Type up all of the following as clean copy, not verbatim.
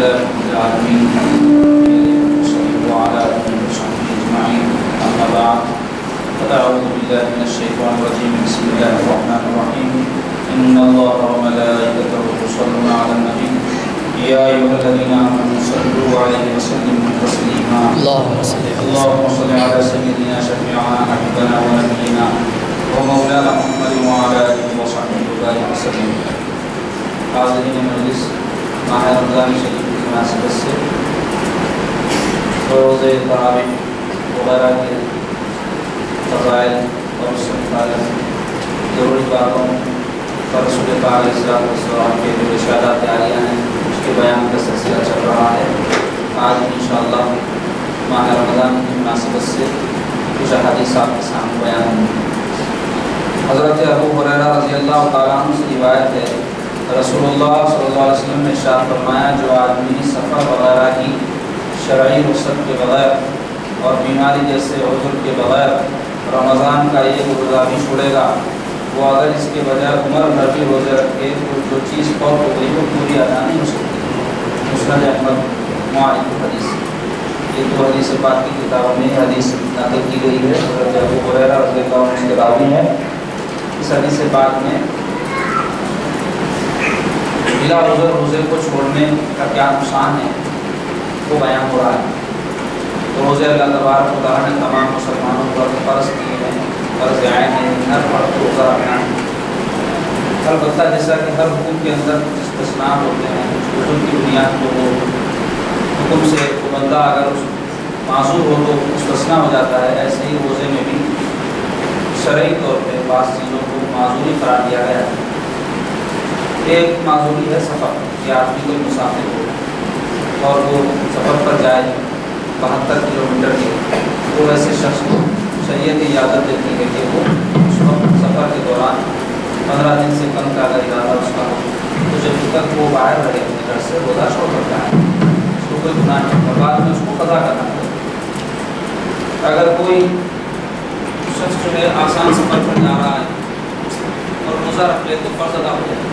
لله رب العالمين وعلى آله وصحبه أجمعين أما بعد فأعوذ بالله من الشيطان الرجيم بسم الله الرحمن الرحيم إن الله وملائكته يصلون على النبي يا أيها الذين آمنوا صلوا عليه وسلموا تسليما اللهم صل على سيدنا شفيعنا حبيبنا ونبينا ومولانا محمد وعلى آله وصحبه وسلم. حاضرین مجلس، ماہ رمضان شریف کی مناسبت سے روزے تراویح وغیرہ کے فضائل اور اس سے ضروری باتوں پر رسول پاک علیہ الصلوۃ والسلام کے جو ارشادات عالیہ ہیں اس کے بیان کا سلسلہ چل رہا ہے. آج انشاءاللہ ماہ رمضان کی مناسبت سے کچھ احادیث آپ کے سامنے بیان ہوں گے. حضرت ابو ہریرہ رضی اللہ تعالیٰ عنہ سے روایت ہے، رسول اللہ صلی اللہ علیہ وسلم نے ارشاد فرمایا، جو آدمی سفر وغیرہ کی شرعی رخصت کے بغیر اور بیماری جیسے عذر کے بغیر رمضان کا ایک روزہ بھی چھوڑے گا، وہ اگر اس کے بجائے عمر بھر بھی روزے رکھے تو جو چیز فوت ہو گئی وہ پوری ادا نہیں ہو سکتی. مسند احمد معارف حدیث. یہ تو حدیث پاک کی کتابوں میں حدیث نقل کی گئی ہے. حضرت ابو ہریرہ رضی اللہ عنہ کے راوی ہے. اس حدیث پاک میں بلا عذر روزے کو چھوڑنے کا کیا نقصان ہے وہ بیان ہو رہا ہے. تو روزے اللہ تبارک و تعالیٰ نے تمام مسلمانوں پر فرض کیے ہیں، فرض عین ہے، ہر فرد کو روزہ رکھنا ہے. البتہ جیسا کہ ہر حکم کے اندر کچھ استثناء ہوتے ہیں، کچھ حکم کی بنیاد پر وہ حکم سے وہ بندہ اگر معذور ہو تو مستثنیٰ ہو جاتا ہے. ایسے ہی روزے میں بھی شرعی طور پہ بعض چیزوں کو معذوری قرار دیا گیا ہے. ایک معذوری ہے سفر، کہ آدمی کوئی مسافر ہو اور وہ سفر پر جائے 72 کلومیٹر کے، تو ایسے شخص کو شریعت اجازت دیتی ہے کہ وہ اس وقت سفر کے دوران 15 دن سے کم کا اگر ارادہ اس کا ہو تو جب تک وہ باہر رہے اپنے گھر سے روزہ چھوڑ سکتا ہے. اس کو کوئی گناہ نہیں اور بعد میں اس کو قضا کرنا ہے. اگر کوئی شخص جو ہے آسان سفر پر جا رہا ہے اور روزہ رکھ لے تو فرض ادا ہو جائے،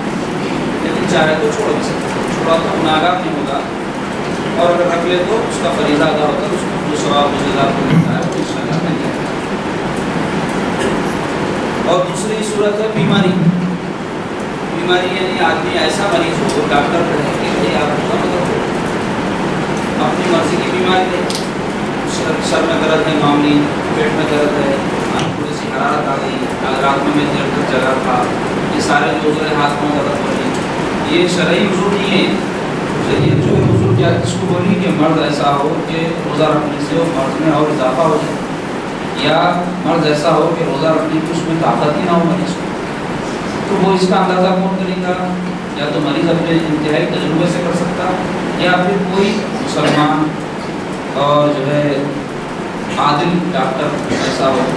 لیکن چاہے تو چھوڑ بھی سکتا ہے، چھوڑا تو گناہگار نہیں ہوگا، اور اگر رکھ لے تو اس کا فریضہ ادا ہوتا ہے، اس کو جو ثواب جزا کو ملتا ہے وہ انشاءاللہ مل جائے. اور دوسری صورت ہے بیماری. بیماری یعنی آدمی ایسا مریض ہو، ڈاکٹر کہے کہ بھائی آپ روزہ مت رکھو، اپنی مرضی کی بیماری ہے، سر میں درد ہے معمولی، پیٹ میں درد ہے، تھوڑی سی حرارت آ گئی، اگر رات میں دیر تک جگہ تھا، یہ سارے جو عذر ہاتھ میں درد ہو رہی، یہ شرعی عذر نہیں ہے. یہ جو عذر کیا اس کو بولی کہ مرض ایسا ہو کہ روزہ رکھنے سے وہ مرض میں اور اضافہ ہو جائے، یا مرض ایسا ہو کہ روزہ رکھنے کی اس میں طاقت ہی نہ ہو مریض کو، تو وہ اس کا اندازہ کون کرے گا؟ یا تو مریض اپنے انتہائی تجربے سے کر سکتا، یا پھر کوئی مسلمان اور جو ہے عادل ڈاکٹر ایسا ہو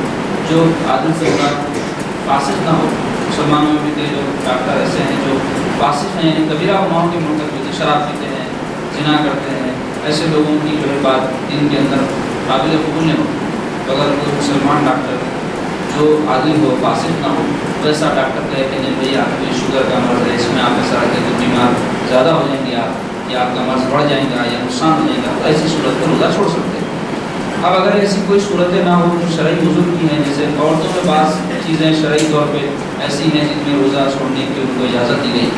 جو عادل سے ہوگا، فاسق نہ ہو. مسلمانوں میں بھی کئی جو ڈاکٹر ایسے ہیں جو فاسق ہیں، یعنی کبیرہ گناہوں کے مرتکب ہوتے، شراب پیتے ہیں، زنا کرتے ہیں، ایسے لوگوں کی جو ہے بات دین کے اندر قابل قبول نہیں ہو. تو اگر کوئی مسلمان ڈاکٹر جو عادل ہو، فاسق نہ ہو، ویسا ڈاکٹر کہے کہ نہیں بھائی آپ کو شوگر کا مرض ہے، اس میں آپ ایسا رکھیں تو بیمار زیادہ ہو جائیں گے آپ، یا آپ کا مرض بڑھ جائے گا یا نقصان ہو جائے گا، تو ایسی صورت میں روزہ چھوڑ سکتے ہیں. اب اگر ایسی کوئی صورتیں نہ ہو جو شرعی عذر کی ہیں، جیسے عورتوں میں بعض چیزیں شرعی طور پہ ایسی ہیں جن میں روزہ چھوڑنے کی ان کو اجازت دی گئی،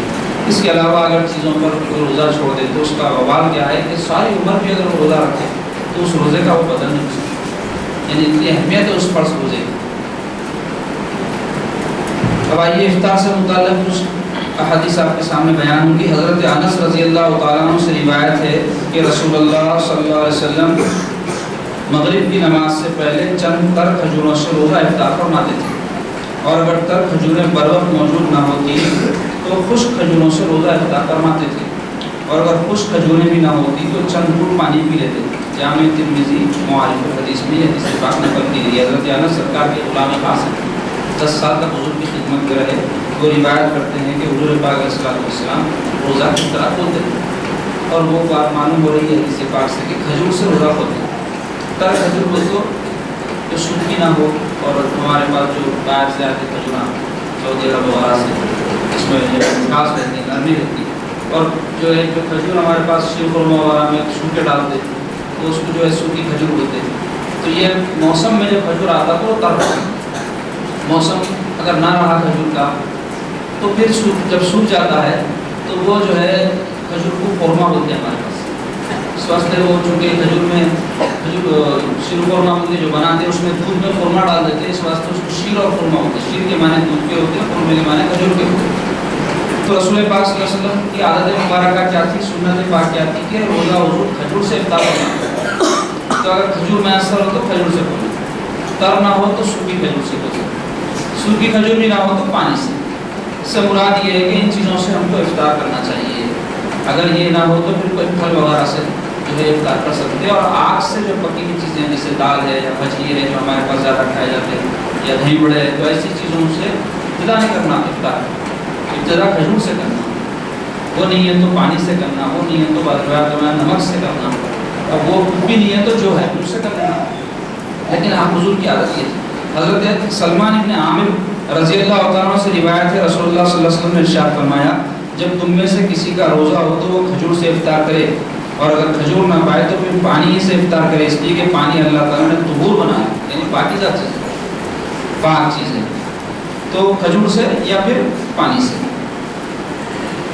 اس کے علاوہ اگر چیزوں پر کوئی روزہ چھوڑ دے تو اس کا وبال کیا ہے کہ ساری عمر بھی اگر وہ روزہ رکھے تو اس روزے کا وہ بدل نہیں ہو سکتا، یعنی اتنی اہمیت ہے اس فرض روزے کی. اب آئیے افطار سے متعلق کچھ احادیث آپ کے سامنے بیان ہوں گی. حضرت انس رضی اللہ تعالیٰ عنہ سے روایت ہے کہ رسول اللہ صلی اللہ علیہ وسلم مغرب کی نماز سے پہلے چند تر کھجوروں سے روزہ افطار فرماتے تھے، اور اگر تر کھجوریں بر وقت موجود نہ ہوتی تو خشک کھجوروں سے روزہ افطار فرماتے تھے، اور اگر خشک کھجوریں بھی نہ ہوتی تو چند گھونٹ پانی پی لیتے تھے. جامع ترمذی معارف الحدیث میں یہ حدیث پاک نقل کی گئی. حضرت انس سرکار کے غلام خاص ہیں، 10 سال تک حضور کی خدمت میں رہے. وہ روایت کرتے ہیں کہ حضور پاک علیہ السلام روزہ کس طرح کھولتے تھے، اور وہ بات معلوم ہو رہی ہے حدیث پاک سے کہ کھجور سے روزہ کھولتے ہیں. تر کھجور کو تو جو سوکھی نہ ہو، اور ہمارے پاس جو باہر سے آتی کھجوریں سعودی عرب وغیرہ سے، اس میں خاص رہتی ہے، نرمی رہتی ہے، اور جو ہے جو کھجور ہمارے پاس شیر خورما وغیرہ میں سوکھے ڈالتے تو اس کو جو ہے سوکھی کھجور ہوتے تو یہ موسم میں جب کھجور آتا تو وہ تر ہوتا موسم اگر نہ رہا کھجور کا تو پھر جب سوکھ جاتا ہے تو وہ جو ہے کھجور کو خورما بولتے ہیں ہمارے پاس اس واسطے وہ چونکہ کھجور میں شیر خورما بولتے جو بناتے ہیں اس میں دودھ میں خورما ڈال دیتے ہیں اس واسطے اس کو شیر اور خورما ہوتے ہیں شیر کے معنی دودھ کے ہوتے ہیں خورمے کے معنی کھجور کے ہوتے ہیں تو رسول پاک صلی اللہ علیہ وسلم کی عادت مبارکہ کیا تھی سنت پاک کیا تھی کہ روزہ وضو کھجور سے افطار کرنا تو اگر کھجور میسر ہو تو کھجور سے کرنا تر نہ ہو تو سوکھی کھجور سے کرنا سوکھی کھجور بھی نہ ہو تو پانی سے اس سے مراد یہ ہے کہ ان چیزوں سے ہم کو افطار کرنا چاہیے اگر یہ نہ ہو تو پھر کوئی پھل وغیرہ سے جو ہے افطار کر سکتے ہیں اور آگ سے جو پکی ہوئی چیزیں جیسے دال ہے یا بھجی ہے جو ہمارے پاس زیادہ کھائے جاتے ہیں یا دہی بڑے ہے تو ایسی چیزوں سے ابتدا نہیں کرنا افطار ابتدا کھجور سے کرنا وہ نہیں ہے تو پانی سے کرنا وہ نہیں ہے تو بعد نمک سے کرنا اور وہ بھی نہیں ہے تو جو ہے اس سے کر لینا لیکن آپ حضور کی عادت یہ تھی حضرت سلمان ابن عامر رضی اللہ عنہ سے روایت ہے رسول اللہ صلی اللہ علیہ وسلم نے ارشاد فرمایا جب تم میں سے کسی کا روزہ ہو تو وہ کھجور سے افطار کرے اور اگر کھجور نہ پائے تو پھر پانی سے افطار کرے اس لیے کہ پانی اللہ تعالیٰ نے طہور بنایا یعنی پاکیزہ چیز ہے پاک چیز ہے تو کھجور سے یا پھر پانی سے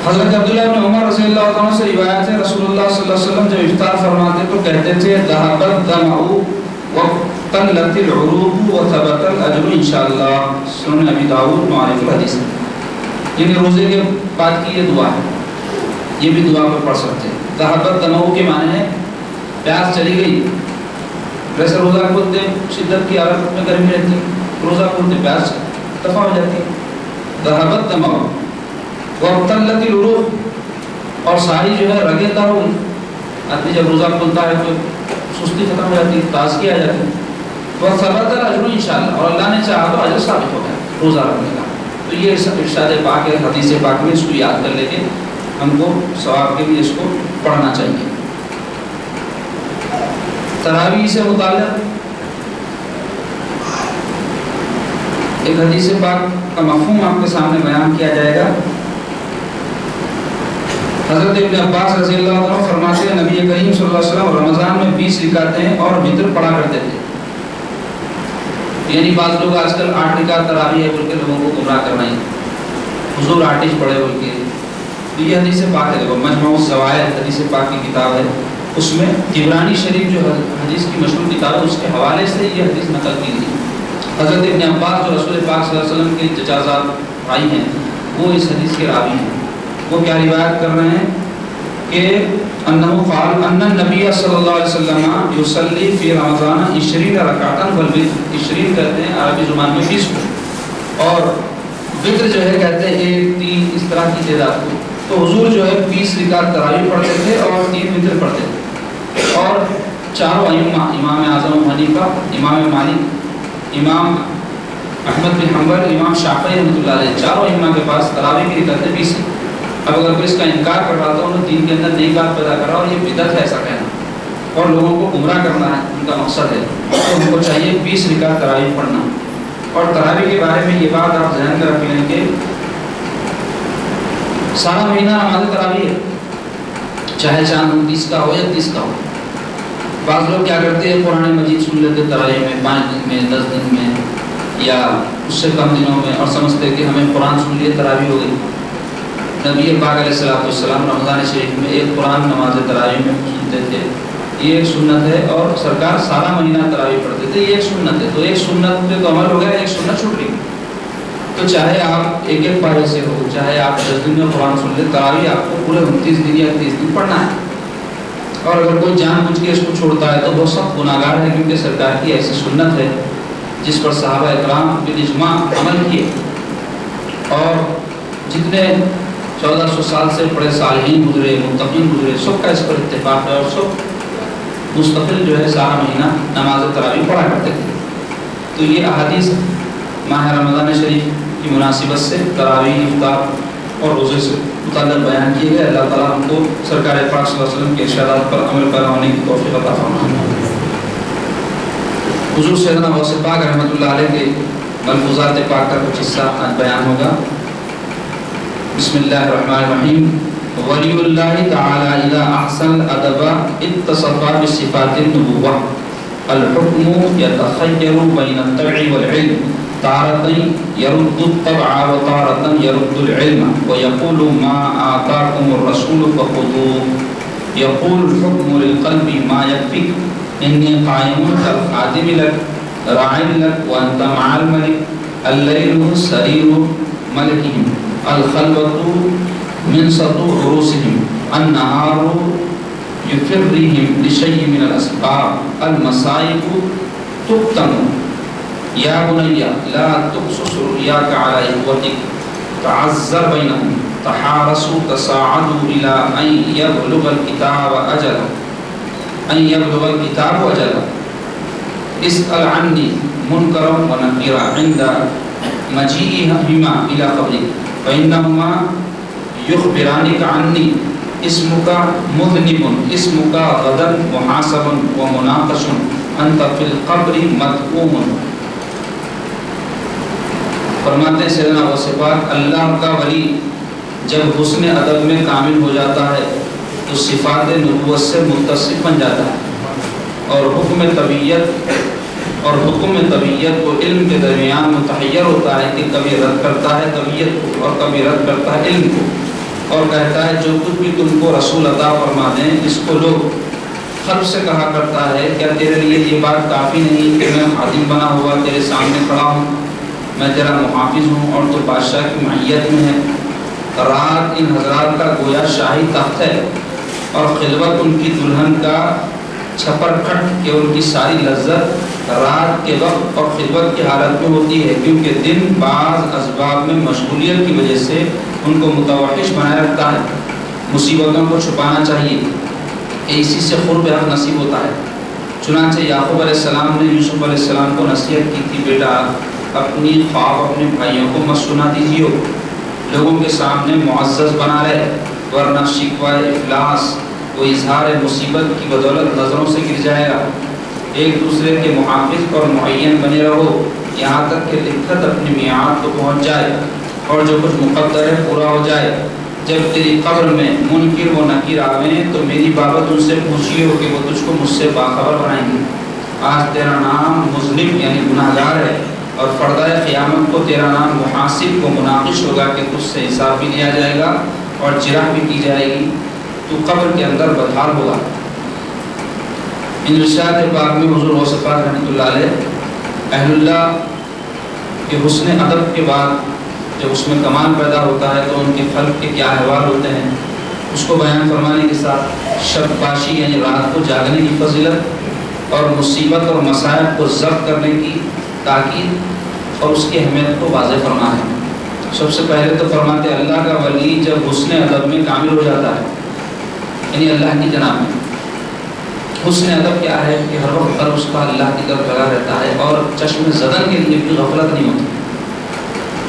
حضرت عبداللہ بن عمر رضی اللہ عنہ سے روایت ہے رسول اللہ صلی اللہ علیہ وسلم جب افطار فرماتے تو کہتے تھے ذهب الظمأ وقلت العروق وثبت الاجر انشاءاللہ سنن ابی داؤد معارف الحدیث یعنی روزے کے بعد کی یہ دعا ہے یہ بھی دعا پر پڑھ سکتے ہیں ذهب الظمأ کے معنی ہے پیاس چلی گئی ویسے روزہ کھولتے شدت کی حالت میں گرمی رہتی روزہ کھولتے پیاس دفع ہو جاتی ذهب الظمأ وقلت العروق اور ساری جو ہے رگیں تر ہو آدمی جب روزہ کھولتا ہے تو سستی ختم ہو جاتی ہے تازگی آ جاتی ہے وثبت الاجر انشاءاللہ اور اللہ نے چاہا تو اجر ثابت ہو گیا روزہ رکھنے کا تو یہ ارشاد پاک ہے حدیث پاک میں اس کو یاد کر لے کے ہم کو ثواب کے لیے اس کو پڑھنا چاہیے تراویح سے متعلق ایک حدیث پاک کا مفہوم آپ کے سامنے بیان کیا جائے گا حضرت ابن عباس رضی اللہ عنہ فرماتے ہیں نبی کریم صلی اللہ علیہ وسلم رمضان میں 20 رکعتیں اور وتر پڑھا کرتے تھے یعنی بعض لوگ آج کل 8 رکعت تراویح ہے بول کے لوگوں کو گمراہ کرنا ہے حضور 8 ہی پڑھے بول کے تو یہ حدیث پاک ہے مجموع الزوائد حدیث پاک کی کتاب ہے اس میں طبرانی شریف جو حدیث کی مشہور کتاب ہے اس کے حوالے سے یہ حدیث نقل کی گئی حضرت ابن عباس جو رسول پاک صلی اللہ علیہ وسلم کے ججازات بھائی ہیں وہ اس حدیث کے راوی ہیں وہ کیا روایت کر رہے ہیں کہ انہو قال ان النبی صلی اللہ علیہ وسلم یصلی فی رمضان 20 رکعتاً والوتر 20 کہتے ہیں عربی زبان میں 20 کو اور وتر جو ہے کہتے ہیں 1 3 اس طرح کی تعداد کو تو حضور جو ہے 20 رکعت تراویح پڑھتے تھے اور 3 وتر پڑھتے تھے اور چاروں ائمہ امام اعظم ابو حنیفہ امام مالک امام احمد بن حنبل امام شافعی رحمۃ اللہ علیہ چاروں ائمہ کے پاس تراویح کی رکعتیں 20 ہیں اب اگر کوئی اس کا انکار کر رہا تو انہوں دین کے اندر نئی بات پیدا کر رہا اور یہ بدعت ہے ایسا کہنا اور لوگوں کو گمراہ کرنا ہے ان کا مقصد ہے تو ان کو چاہیے 20 رکعت تراویح پڑھنا اور تراویح کے بارے میں یہ بات آپ ذہن میں رکھ لیں کہ سارا مہینہ نماز تراویح ہے چاہے چاند 29 کا ہو یا 30 کا ہو بعض لوگ کیا کرتے ہیں قرآن مجید سن لیتے تراویح میں 5 دن میں 10 دن میں یا اس سے کم دنوں میں اور سمجھتے کہ ہمیں قرآن سن لیے تراویح ہو گئی نبی پاک علیہ السلام رمضان شریف میں ایک قرآن نماز تراویح میں سنتے تھے یہ ایک سنت ہے اور سرکار سارا مہینہ تراویح پڑھتے تھے یہ ایک سنت ہے تو ایک سنت پہ تو عمل ہو گیا ایک سنت چھوٹ گئی تو چاہے آپ ایک ایک پارے سے ہو چاہے آپ 10 دن میں قرآن سن لیں تراویح آپ کو پورے 29 دن یا 30 دن پڑھنا ہے اور اگر کوئی جان بوجھ کے اس کو چھوڑتا ہے تو وہ سخت گناہگار ہے کیونکہ سرکار کی ایسی سنت ہے جس پر صحابہ اکرام بالاجماع عمل کیے اور جتنے 1400 سال سے بڑے صالحین گزرے متقین گزرے سب کا اس پر اتفاق ہے اور سب مستقل جو ہے سارا مہینہ نماز تراویح پڑھا کرتے تھے تو یہ احادیث ماہ رمضان شریف کی مناسبت سے تراویح افطار اور روزے سے متعلق بیان کیے گئے اللہ تعالیٰ ہم کو سرکار پاک صلی اللہ علیہ وسلم کے ارشادات پر عمل پیرا ہونے کی توفیق عطا فرمائے حضور سیدنا غوث پاک رحمۃ اللہ علیہ کے ملفوظات پاک کا کچھ حصہ آج بیان ہوگا بسم اللہ الرحمن الرحیم ولی اللہ تعالی اذا احسن الادب اتصف بصفات النبوہ الحکم یتخیر بین الطبع والعلم تارة يرد الطبع وتارة يرد العلم ويقول ما آتاكم الرسول فخذوه يقول الحكم للقلب ما يكفيك إني قائم كالخادم لك راع لك وأنت مع الملك الليل سرير ملكهم الخلوة منصت عروسهم النهار يفرهم لشيء من الأسباب المصائب تقتن یا بنی لا تقصص رؤیاک علی اخوتک تعذر بینہم تحارسوا تساعدوا الی ان یبلغ الکتاب اجلہ اسأل عنی منکرا ونکیرا عند مجیئہما الی قبرک فإنہما یخبرانک عنی اسمک مذنب اسمک غدا محاسب ومناقش انت فی القبر مدعوم. فرماتے ہیں سیدنا غوث پاک اللہ کا ولی جب حسن ادب میں کامل ہو جاتا ہے تو صفات نبوت سے متصف بن جاتا ہے اور حکم طبیعت کو علم کے درمیان متحیر ہوتا ہے کہ کبھی رد کرتا ہے طبیعت کو اور کبھی رد کرتا ہے علم کو اور کہتا ہے جو کچھ بھی تم کو رسول عطا فرما دیں اس کو لوگ قلب سے کہا کرتا ہے کیا تیرے لیے یہ بات کافی نہیں کہ میں خادم بنا ہوا تیرے سامنے کھڑا ہوں میں تیرا محافظ ہوں اور تو بادشاہ کی معیت میں ہے. رات ان حضرات کا گویا شاہی تخت ہے اور خلوت ان کی دلہن کا چھپر کھٹ کہ ان کی ساری لذت رات کے وقت اور خلوت کی حالت میں ہوتی ہے کیونکہ دن بعض اسباب میں مشغولیت کی وجہ سے ان کو متوحش بنائے رکھتا ہے. مصیبتوں کو چھپانا چاہیے کہ اسی سے قرب حق نصیب ہوتا ہے. چنانچہ یعقوب علیہ السلام نے یوسف علیہ السلام کو نصیحت کی تھی بیٹا اپنی خواب اپنے بھائیوں کو مت سنا دیجیے لوگوں کے سامنے معزز بنا رہے ورنہ شکوہ افلاس وہ اظہار مصیبت کی بدولت نظروں سے گر جائے گا. ایک دوسرے کے محافظ اور معین بنے رہو یہاں تک کہ لکھت اپنی میعاد کو پہنچ جائے اور جو کچھ مقدر ہے پورا ہو جائے. جب تیری قبر میں منکر و نکیر آویں تو میری بابت ان سے پوچھیے ہو کہ وہ تجھ کو مجھ سے باخبر بنائیں گے. آج تیرا نام مذنب یعنی گناہ گار ہے اور فردہ قیامت کو تیرا نام محاسب کو مناقش ہوگا کہ تجھ سے حساب بھی لیا جائے گا اور جرح بھی کی جائے گی. تو قبر کے اندر بدحال ہوگا. ان ارشاد پاک میں حضور غوث پاک رحمۃ اللہ علیہ اہل اللہ کے حسن ادب کے بعد جب اس میں کمال پیدا ہوتا ہے تو ان کے خلق کے کیا احوال ہوتے ہیں اس کو بیان فرمانے کے ساتھ شب باشی یعنی رات کو جاگنے کی فضیلت اور مصیبت اور مصائب کو ضبط کرنے کی تاکید اور اس کی اہمیت کو واضح فرما ہے. سب سے پہلے تو فرماتے اللہ کا ولی جب حسن ادب میں کامل ہو جاتا ہے یعنی اللہ کی جناب میں. حسن ادب کیا ہے کہ ہر وقت قلب اس کا اللہ کی طرف لگا رہتا ہے اور چشم زدن کے لیے بھی غفلت نہیں ہوتی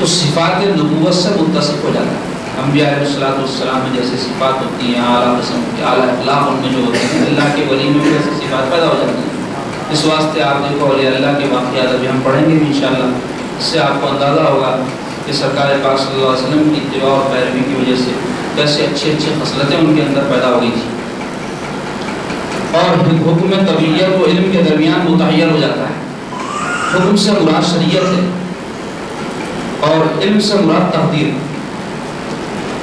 تو صفات نبوت سے متصف ہو جاتا ہے. انبیاء علیہ السلام میں جیسے صفات ہوتی ہیں اعلیٰ قسم کے اعلیٰ اخلاق ان میں جو ہوتے ہیں اللہ کے ولی میں بھی ایسی صفات پیدا ہو جاتی ہیں. اس واسطے آپ دیکھو اولیاء اللہ کے واقعات ابھی ہم پڑھیں گے بھی انشاءاللہ. اس سے آپ کو اندازہ ہوگا کہ سرکار پاک صلی اللہ علیہ وسلم کی اتباع اور پیروی کی وجہ سے کیسے اچھی اچھی خصلتیں ان کے اندر پیدا ہو گئی تھیں. اور حکم طبیعت و علم کے درمیان متحیر ہو جاتا ہے. حکم سے مراد شریعت ہے اور علم سے مراد تقدیر.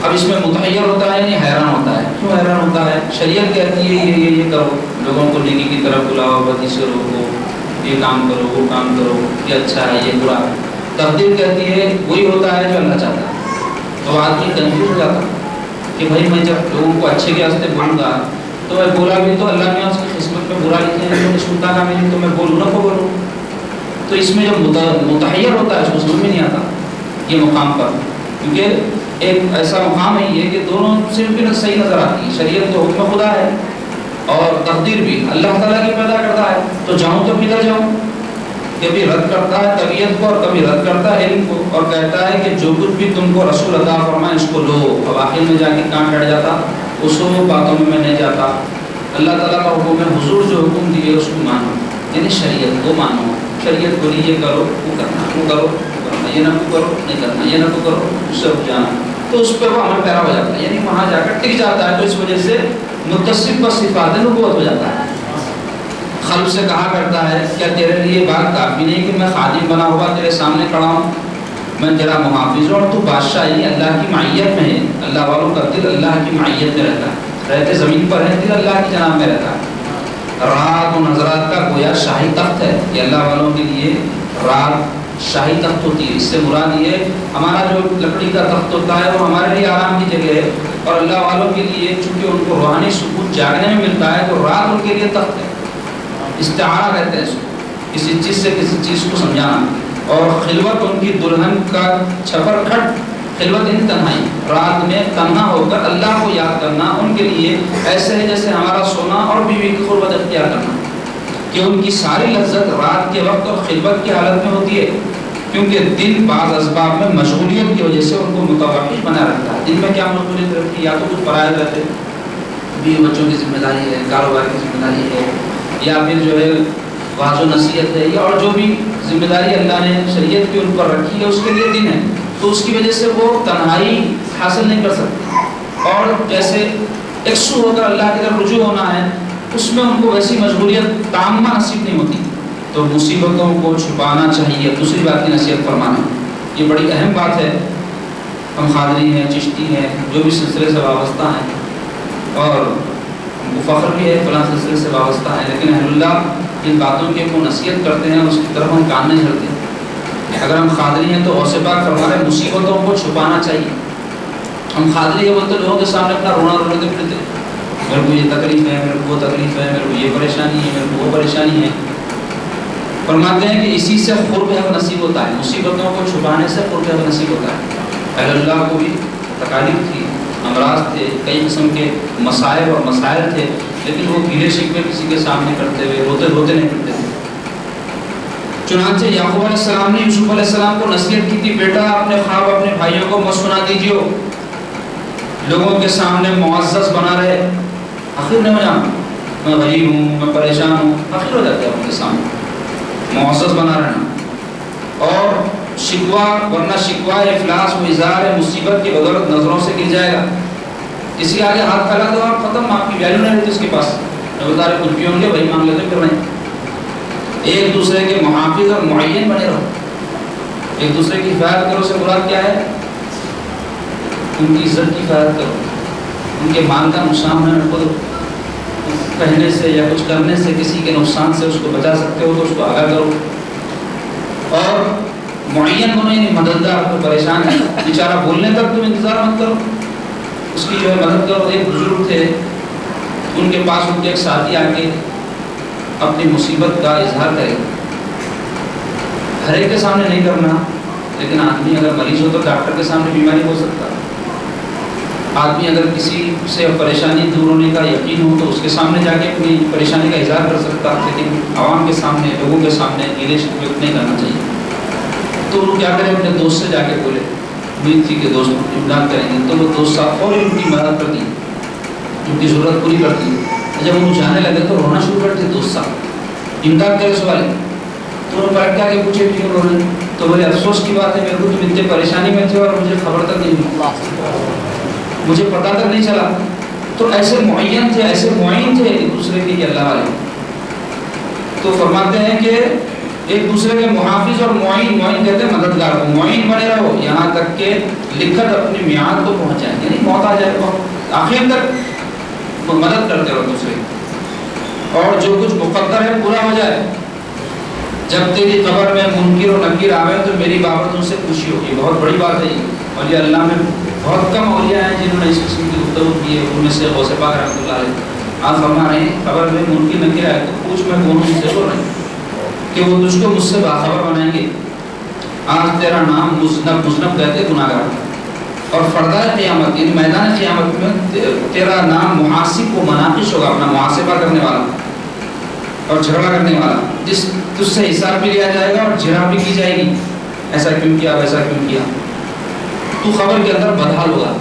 اب اس میں متحیر ہوتا ہے یعنی حیران ہوتا ہے. کیوں حیران ہوتا ہے؟ شریعت کہتی ہے یہ کرو, لوگوں کو نیکی کی طرف بلاؤ, بدی سے روکو, یہ کام کرو وہ کام کرو, یہ اچھا ہے یہ برا ہے. تقدیر کہتی ہے وہی ہوتا ہے جو اللہ چاہتا ہے. تو آدمی کنفیوز ہو جاتا ہے کہ بھائی میں جب لوگوں کو اچھے کے راستے بولوں گا تو میں بولا بھی تو اللہ نے اس کی قسمت میں برا لکھے ہیں, تو سنتا کا میری تو میں بولوں نہ کو بولوں. تو اس میں جب متحیر ہوتا ہے اس کو سمجھ میں نہیں آتا یہ مقام پر, کیونکہ ایک ایسا مقام ہے یہ کہ دونوں سے بھی صحیح نظر آتی ہے. شریعت تو حکم خدا ہے اور تقدیر بھی اللہ تعالیٰ کی پیدا کرتا ہے, تو جاؤں تو کدھر جاؤں. کبھی رد کرتا ہے طبیعت کو اور کبھی رد کرتا ہے علم کو اور کہتا ہے کہ جو کچھ بھی تم کو رسول عطا فرمائے اس کو لو. اب آخر میں جا کے کہاں ٹھہر جاتا, اس باتوں میں نہیں جاتا. اللہ تعالیٰ کا حکم ہے, حضور جو حکم دیے اس کو مانو, یعنی شریعت کو مانو. شریعت بولی یہ کرو وہ کرنا, وہ کرو وہ کرنا, یہ نہ کرو نہیں کرنا, یہ نہ کرو اس سے رک جانا. تو اس پہ وہ عمل پیرا ہو جاتا ہے، یعنی وہاں جا کر ٹک جاتا ہے، تو اس وجہ سے متصف پر صفات نبوت ہو جاتا ہے۔ خلق سے کہا کرتا ہے کیا تیرے لیے بات کافی نہیں کہ میں خادم بنا ہوا تیرے سامنے کھڑا ہوں، میں تیرا محافظ ہوں اور تو بادشاہی اللہ کی معیت میں ہے۔ اللہ والوں کا دل اللہ کی معیت میں رہتا ہے، رہتے زمین پر ہے، دل اللہ کی جناب میں رہتا ہے۔ رات و نظرات کا گویا شاہی تخت ہے کہ اللہ والوں کے لیے رات شاہی تخت ہوتی ہے، اس سے مراد یہ ہمارا جو لکڑی کا تخت ہوتا ہے وہ ہمارے لیے آرام کی جگہ ہے، اور اللہ والوں کے لیے چونکہ ان کو روحانی سکون جاگنے میں ملتا ہے تو رات ان کے لیے تخت ہے۔ استعارہ کہتے ہیں اس کو، کسی چیز سے کسی چیز کو سمجھانا۔ اور خلوت ان کی دلہن کا چھپر کھٹ، خلوت ان تنہائی، رات میں تنہا ہو کر اللہ کو یاد کرنا ان کے لیے ایسے ہے جیسے ہمارا سونا اور بیوی کی قربت اختیار کرنا، کہ ان کی ساری لذت رات کے وقت اور خلوت کی حالت میں ہوتی ہے، کیونکہ دن بعض اسباب میں مشغولیت کی وجہ سے ان کو متوحش بنا رکھتا ہے۔ دن میں کیا مشغولیت رکھتی ہے؟ یا تو کچھ پڑھائے رہتے، بیوی بچوں کی ذمہ داری ہے، کاروبار کی ذمہ داری ہے، یا پھر جو ہے واضح و نصیحت ہے، یا اور جو بھی ذمہ داری اللہ نے شریعت کی ان پر رکھی ہے اس کے لیے دن ہے، تو اس کی وجہ سے وہ تنہائی حاصل نہیں کر سکتے، اور جیسے یکسو ہو کر اللہ کی طرف رجوع ہونا ہے اس میں ان کو ویسی مشغولیت تامہ نصیب نہیں ہوتی، تو مصیبتوں کو چھپانا چاہیے۔ دوسری بات کی نصیحت فرمانا، یہ بڑی اہم بات ہے۔ ہم قادری ہیں، چشتی ہیں، جو بھی سلسلے سے وابستہ ہیں، اور ان کو فخر بھی ہے فلاں سلسلے سے وابستہ ہے، لیکن اہل اللہ ان باتوں کی کو نصیحت کرتے ہیں، اس کی طرف ہم کان نہیں جھڑتے۔ اگر ہم قادری ہیں تو غوث پاک فرما رہے مصیبتوں کو چھپانا چاہیے۔ ہم قادری کے بولتے لوگوں کے سامنے اپنا رونا روتے پھرتے، میرے کو یہ تکلیف ہے، میرے کو وہ تکلیف ہے، میرے کو یہ پریشانی ہے، میرے کو وہ پریشانی ہے۔ فرماتے ہیں کہ اسی سے قرب حق نصیب ہوتا ہے، مصیبتوں کو چھپانے سے قرب حق نصیب ہوتا ہے۔ اہل اللہ کو بھی تکالیف تھی، امراض تھے، کئی قسم کے مسائل اور مسائل تھے، لیکن وہ گیلے شکوے کسی کے سامنے کرتے ہوئے روتے روتے نہیں کرتے تھے۔ چنانچہ یعقوب علیہ السلام نے یوسف علیہ السلام کو نصیحت کی تھی، بیٹا اپنے خواب اپنے بھائیوں کو مت سنا دیجیے، لوگوں کے سامنے معزز بنا رہے، آخر نہیں ہو جانا میں غریب ہوں، میں پریشان ہوں، آخر ہو جاتے ہیں ان کے سامنے، معزز بنا رہنا، اور شکوہ، ورنہ شکوہ افلاس و اظہار مصیبت کی بدولت نظروں سے گر جائے گا۔ کسی آگے ہاتھ پھیلا دو آپ ختم، آپ کی ویلیو نہیں رہتی اس کے پاس، بتا رہے کچھ بھی ہوں گے وہی مانگ لیتے پھر نہیں۔ ایک دوسرے کے محافظ اور معین بنے رہو، ایک دوسرے کی حفاظت کرو سے مراد کیا ہے؟ ان کی عزت کی حفاظت کرو، ان کے مال کا نقصان نہ کرو، کہنے سے یا کچھ کرنے سے کسی کے نقصان سے اس کو بچا سکتے ہو تو اس کو آگاہ کرو، اور معین بنو، یعنی مددگار، کو پریشان ہے بیچارہ بولنے تک تم انتظار مت کرو، اس کی جو ہے مدد کرو۔ ایک بزرگ تھے، ان کے پاس ان کے ایک ساتھی آ کے اپنی مصیبت کا اظہار کرے، ہر ایک کے سامنے نہیں کرنا، لیکن آدمی اگر مریض ہو تو ڈاکٹر کے سامنے بیماری ہو سکتا ہے، آدمی اگر کسی سے پریشانی دور ہونے کا یقین ہو تو اس کے سامنے جا کے اپنی پریشانی کا اظہار کر سکتا، لیکن عوام کے سامنے، لوگوں کے سامنے گیلے شکوے نہیں کرنا چاہیے۔ تو وہ کیا کرے، اپنے دوست سے جا کے بولے، امید تھی کہ دوست امداد کریں گے، تو وہ دوست صاحب اور ان کی مدد کرتی، ان کی ضرورت پوری کرتی۔ جب وہ جانے لگے تو رونا شروع کرتے دوست صاحب، امداد کرے سوالے، تو انہوں نے بیٹھ کے آگے پوچھے کیوں رو رہے، تو بولے افسوس کی بات ہے میرے کو تم اتنے پریشانی میں تھے اور مجھے خبر تک نہیں ہوئی، مجھے پتہ تک نہیں چلا۔ تو ایسے معین تھے، ایسے معین تھے ایک دوسرے کے اللہ والے۔ تو فرماتے ہیں کہ ایک دوسرے کے محافظ اور معین، معین کہتے ہیں مددگار کو، معین بنے رہو یہاں تک کہ لکھت اپنی میعاد کو پہنچ جائے، یعنی موت آ جائے تو آخر تک مدد کرتے رہو دوسرے، اور جو کچھ مقدر ہے پورا ہو جائے۔ جب تیری قبر میں منکر و نکیر آوے تو میری بابت ان سے خوشی ہوگی، بہت بڑی بات ہے یہ۔ اولیاء اللہ میں بہت کم اولیاء ہیں جنہوں نے اس قسم کی گفتگو کی ہے، ان میں سے غوث پاک رحمۃ اللہ علیہ آپ فرما رہے ہیں قبر میں منکر نکیر آئے تو پوچھ میں کون ہوں، سے بول رہے ہیں کہ وہ تجھ کو مجھ سے باخبر بنائیں گے۔ آج تیرا نام مذنب، مذنب کہتے گناہگار، اور فردہ قیامت یعنی میدان قیامت میں تیرا نام محاسب و مناقش ہوگا، اپنا محاسبہ کرنے والا اور جھگڑا کرنے والا، جس تجھ سے حساب بھی لیا جائے گا اور جھگڑا بھی کی جائے گی، ایسا کیوں کیا، ویسا کیوں کیا، تو خبر کے اندر بدحال ہوگا۔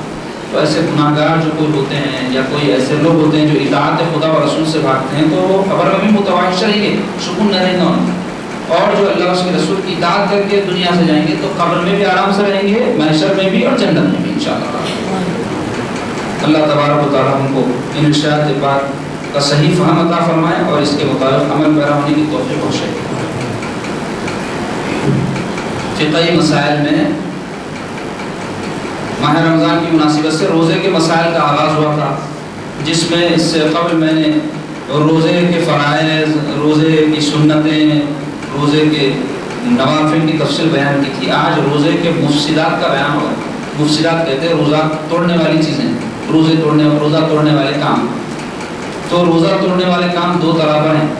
تو ایسے گناہگار جو کوئی ہوتے ہیں یا کوئی ایسے لوگ ہوتے ہیں جو اطاعت خدا و رسول سے بھاگتے ہیں، تو وہ خبر میں بھی متوحش رہیں گے، سکون نہ رہیں گا ان اور جو اللہ اس کے رسول کی اطاعت کر کے دنیا سے جائیں گے تو قبر میں بھی آرام سے رہیں گے، محشر میں بھی اور جنت میں بھی انشاءاللہ۔ اللہ تبارک و تعالیٰ ہم کو ان ارشاد پاک کا صحیح فہم عطا فرمائے اور اس کے مطابق عمل پیرا ہونے کی توفیق بخشے۔ فقہی مسائل میں ماہ رمضان کی مناسبت سے روزے کے مسائل کا آغاز ہوا تھا، جس میں اس سے قبل میں نے روزے کے فرائض، روزے کی سنتیں، روزے کے نوافل کی تفصیل بیان کی تھی۔ آج روزے کے مفسدات کا بیان ہوگا۔ مفسدات کہتے ہیں روزہ توڑنے والی چیزیں، روزہ توڑنے والے کام۔ تو روزہ توڑنے والے کام دو طرح پر ہیں۔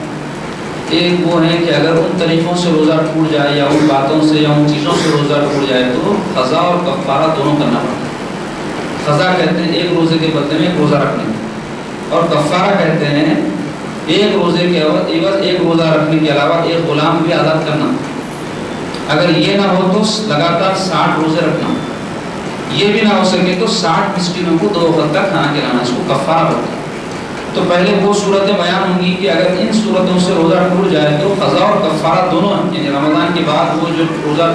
ایک وہ ہے کہ اگر ان طریقوں سے روزہ ٹوٹ جائے یا ان باتوں سے یا ان چیزوں سے روزہ ٹوٹ جائے تو قضا اور کفارہ دونوں کرنا پڑتا ہے۔ قضا کہتے ہیں ایک روزے کے بدلے میں ایک روزہ رکھنے، اور کفارہ کہتے ہیں ایک روزے کے عوض ایک روزہ رکھنے کے علاوہ ایک غلام بھی آزاد کرنا۔ اگر یہ نہ ہو تو لگاتار 60 روزے رکھنا، یہ بھی نہ ہو سکے تو 60 مسکینوں کو 2 وقت کا کھانا کھلانا، اس کو کفارہ بولتے ہیں۔ تو پہلے وہ صورتیں بیان ہوں گی کہ اگر ان صورتوں سے روزہ ٹوٹ جائے تو قضا اور کفارہ دونوں ہیں، یعنی رمضان کے بعد وہ جو روزہ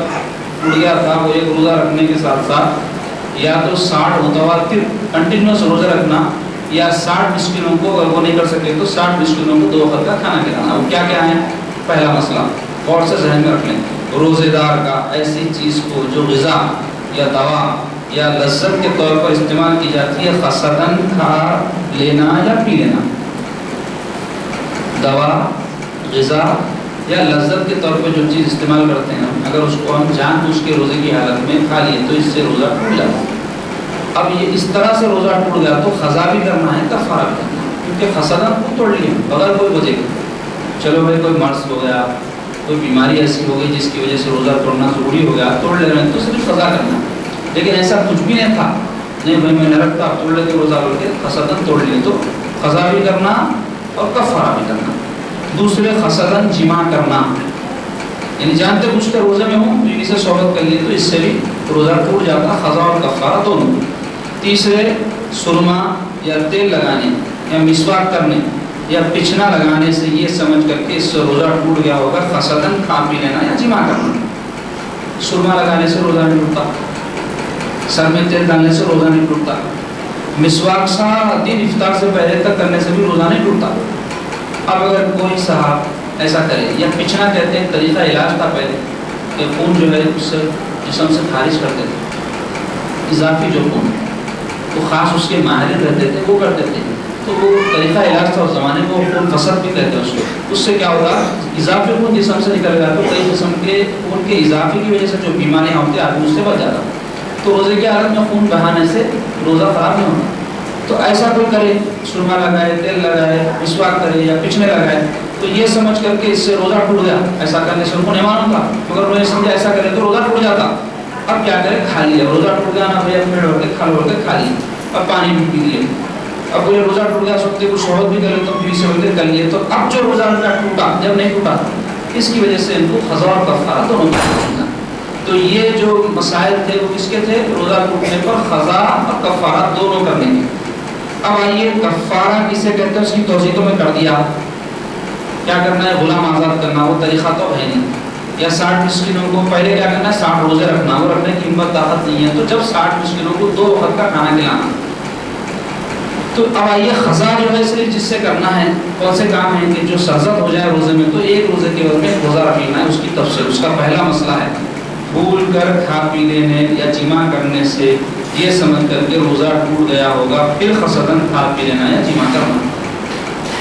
ٹوٹ گیا تھا وہ ایک روزہ رکھنے کے ساتھ ساتھ یا تو 60 متواتر کنٹینیوس روزہ رکھنا، یا 60 مسکینوں کو اگر وہ نہیں کر سکے تو 60 مسکینوں کو 2 وقت کا کھانا کھلانا۔ وہ کیا کیا ہے؟ پہلا مسئلہ اور سے ذہن میں رکھ لیں، روزے دار کا ایسی چیز کو جو غذا یا دوا یا لذت کے طور پر استعمال کی جاتی ہے، خاصتاً کھا لینا یا پی لینا، دوا، غذا یا لذت کے طور پر جو چیز استعمال کرتے ہیں اگر اس کو ہم جان بوجھ کے روزے کی حالت میں کھا لیے تو اس سے روزہ ٹوٹ جاتا ہے۔ اب یہ اس طرح سے روزہ ٹوٹ گیا تو قضا بھی کرنا ہے، کفارہ بھی کرنا ہے، کیونکہ خسدن کو توڑ لیا بغیر کوئی وجہ کے۔ چلو بھائی کوئی مرض ہو گیا، کوئی بیماری ایسی ہو گئی جس کی وجہ سے روزہ توڑنا ضروری ہو گیا، توڑ لے رہے ہیں تو صرف قضا کرنا ہے۔ لیکن ایسا کچھ بھی نہیں تھا، نہیں بھائی میں نہ رکھتا، توڑ لیتے روزہ بول کے خسدن توڑ لیے تو قضا بھی کرنا اور کفارہ بھی کرنا۔ دوسرے خسدن جمع کرنا، یعنی جانتے بوجھتے روزے میں ہوں بیوی سے صحبت کر لیے تو اس سے بھی روزہ ٹوٹ جاتا، قضا اور کفارہ دونوں۔ تیسرے سرما یا تیل لگانے یا مسواک کرنے یا پچھنا لگانے سے یہ سمجھ کر کے اس سے روزہ ٹوٹ گیا ہوگا، خاصتاً کھا پی لینا یا جمع کرنا۔ سرما لگانے سے روزہ نہیں ٹوٹتا، سر میں تیل ڈالنے سے روزہ نہیں ٹوٹتا، مسواک سارا دن افطار سے پہلے تک کرنے سے بھی روزہ نہیں ٹوٹتا۔ اب اگر کوئی صاحب ایسا کرے، یا پچھنا کہتے ہیں طریقہ علاج تھا پہلے کہ خون جو ہے اس سے جسم سے خارج کرتے تھے، اضافی جو خون وہ خاص اس کے ماہر رہتے تھے وہ کرتے تھے، تو وہ طریقہ علاج تھا اس زمانے میں، وہ خون فسد بھی کہتے ہیں اس کو۔ اس سے کیا ہوگا، اضافی خون جسم سے نکل گیا تو کئی قسم کے خون کے اضافے کی وجہ سے جو بیماریاں ہوتی ہیں آدمی اس سے بچ جاتا، تو روزے کی حالت میں خون بہانے سے روزہ خراب نہیں ہوتا۔ تو ایسا کوئی کرے، سرما لگائے، تیل لگائے، مسواک کرے یا پچھنے لگائے تو یہ سمجھ کر کے اس سے روزہ ٹوٹ گیا، ایسا کرنے سے ان کو نہیں معلوم تھا، مگر انہوں نے سمجھا ایسا کرے تو روزہ ٹوٹ جاتا۔ اب کیا کرے، کھا لیا، روزہ ٹوٹ گیا نا بھیا، پیڑ ہو کے کھا لیا، اب پانی بھی پی لیے، اب وہ روزہ ٹوٹ گیا، سوچتے کچھ شہوت بھی کر لے تو بیوی سے ہو کر لیے، تو اب جو روزہ ان کا ٹوٹا جب نہیں ٹوٹا اس کی وجہ سے ان کو قضا اور کفارہ دونوں کرنا۔ تو یہ جو مسائل تھے وہ کس کے تھے، روزہ ٹوٹنے پر قضا اور کفارہ دونوں کرنے کے۔ اب آئیے کفارہ کسے کہتے ہیں، اس کی توضیح تو میں کر دیا، کیا کرنا ہے، غلام آزاد کرنا، وہ طریقہ تو ہے نہیں، یا 60 مسکینوں کو پہلے کیا کرنا ہے، 60 روزے رکھنا، وہ رکھنے کی ہمت طاقت نہیں ہے تو جب 60 مسکینوں کو 2 وقت کا کھانا کھلانا۔ تو اب آئیے قضا جو ہے صرف جس سے کرنا ہے، کون سے کام ہیں کہ جو سرزد ہو جائے روزے میں تو ایک روزے کے بعد میں روزہ رکھ لینا ہے، اس کی تفصیل۔ اس کا پہلا مسئلہ ہے بھول کر کھا پی لینے یا جمع کرنے سے یہ سمجھ کر کے روزہ ٹوٹ گیا ہوگا، پھر خصدن کھا پی لینا یا جمع کرنا۔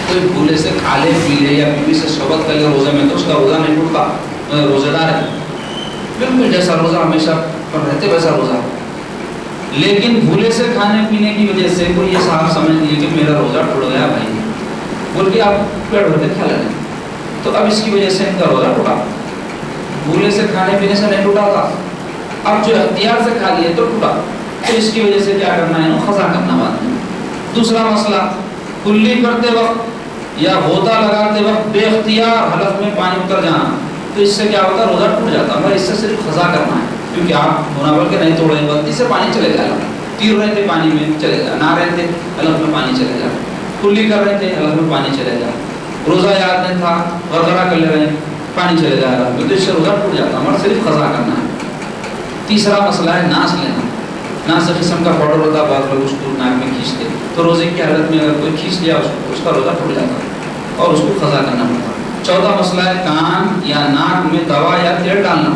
کوئی بھولے سے کھا لے پی لے یا بیوی سے صحبت کر لے روزے میں تو اس کا روزہ نہیں ٹوٹتا، روزے دار ہے، بالکل جیسا روزہ ہمیشہ پر رہتے ویسا روزہ۔ لیکن بھولے سے کھانے پینے کی وجہ سے کوئی یہ صاحب سمجھ لیے کہ میرا روزہ ٹوٹ گیا بھائی، بول کے آپ پیڑ بھر کے کھا لیں تو اب اس کی وجہ سے ان کا روزہ ٹوٹا۔ بھولے سے کھانے پینے سے نہیں ٹوٹا تھا، اب جو اختیار سے کھا لیے تو ٹوٹا، تو اس کی وجہ سے کیا کرنا ہے، قضا کرنا بعد میں۔ دوسرا مسئلہ، کلی کرتے وقت یا غوطہ لگاتے وقت بے اختیار حلق میں پانی اتر جانا، تو اس سے کیا ہوتا ہے، روزہ ٹوٹ جاتا، مگر اس سے صرف قضا کرنا ہے، کیونکہ آپ ہونا بول کے نہیں توڑ رہے، غلطی سے پانی چلے جائے گا، تیر رہے تھے پانی میں چلے جائے، نہ رہے تھے حلق میں پانی چلے جائے، کلی کر رہے تھے حلق میں پانی چلے جائے، روزہ یاد نہیں تھا غرغرہ کر لے رہے ہیں پانی چلے جا رہا ہے تو اس سے روزہ ٹوٹ جاتا ہے، مگر صرف قضا کرنا ہے۔ تیسرا مسئلہ ہے ناس لینا، ناس قسم کا پاؤڈر ہوتا ہے، بعض لوگ اس کو ناک میں کھینچتے، تو روزے کی حالت میں اگر کوئی کھینچ لیا اس کا روزہ ٹوٹ جاتا ہے اور اس کو قضا کرنا پڑتا ہے۔ چوتھا مسئلہ ہے کان یا ناک میں دوا یا تیل ڈالنا،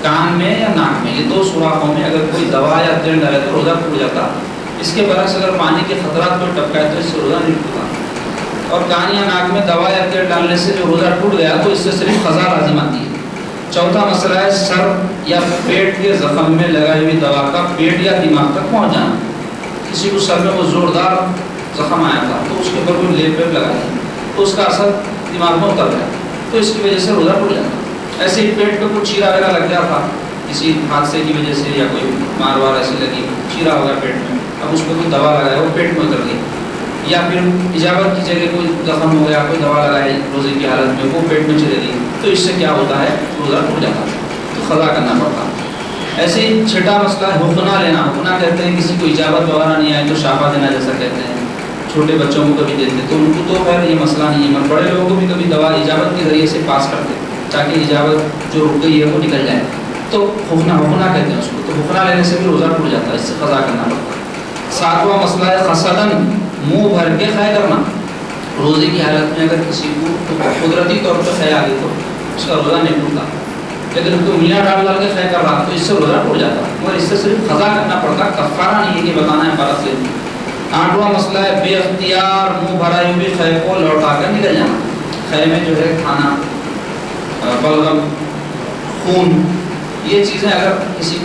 کان میں یا ناک میں، یہ دو سوراخوں میں اگر کوئی دوا یا تیل ڈالے تو روزہ ٹوٹ جاتا ہے۔ اس کے برعکس اگر پانی کے خطرات کو ٹپکائے تو اس سے روزہ نہیں ٹوٹتا، اور کان یا ناک میں دوا یا تیل ڈالنے سے جو روزہ ٹوٹ گیا تو اس سے صرف قضا لازم آتی ہے۔ چوتھا مسئلہ ہے سر یا پیٹ کے زخم میں لگائی ہوئی دوا کا پیٹ یا دماغ تک پہنچ جانا، کسی کو سر میں وہ زوردار زخم آیا تھا تو اس کے اوپر کوئی لیپ ویپ لگائی تو اس کا اثر دماغ میں اتر گیا تو اس کی وجہ سے روزہ ٹوٹ جاتا۔ ایسے ہی پیٹ پہ کچھ چیرا وغیرہ لگ گیا تھا کسی حادثے کی وجہ سے یا کوئی مار وار ایسی لگی، چیرا ہو گیا پیٹ میں، اب اس پہ کوئی دوا لگایا وہ پیٹ میں اتر گئی، یا پھر اجابت کی جگہ کوئی زخم ہو گیا، کوئی دوا لگائی روزے کی حالت میں وہ پیٹ میں چلے گئی تو اس سے کیا ہوتا ہے روزہ ٹوٹ جاتا ہے تو قضا کرنا پڑتا ہے۔ ایسے ہی چھٹا مسئلہ ہے حقنہ لینا، حقنہ کہتے ہیں کسی کو اجابت وغیرہ نہیں آئے تو شافہ دینا جیسا کہتے ہیں، چھوٹے بچوں کو کبھی دیتے تو ان کو تو خیر یہ مسئلہ نہیں ہے، مگر بڑے لوگوں کو بھی کبھی دوا اجابت کے ذریعے سے پاس کرتے تاکہ اجابت جو رک گئی ہے وہ نکل جائے تو حقنہ کہتے ہیں اس کو، تو حقنہ لینے سے بھی روزہ ٹوٹ جاتا ہے، اس سے قضا کرنا پڑتا ہے۔ ساتواں مسئلہ ہے خسدن، منہ بھر کے خے کرنا، روزے کی حالت میں اگر کسی کو قدرتی طور پہ خے آ گئی تو اس کا روزہ نہیں ٹوٹتا، لیکن کوئی انگلیاں ڈال کے خے کر رہا تو اس سے روزہ ٹوٹ جاتا ہے، مگر اس سے صرف قضا کرنا پڑتا، کفارہ نہیں ہے کہ بتانا ہے فرض سے۔ آٹھواں مسئلہ ہے بے اختیار منہ بھرائی ہوئی خے کو لوٹا کر نکل جانا، خے میں جو ہے کھانا، بلغم، خون، یہ چیزیں اگر کسی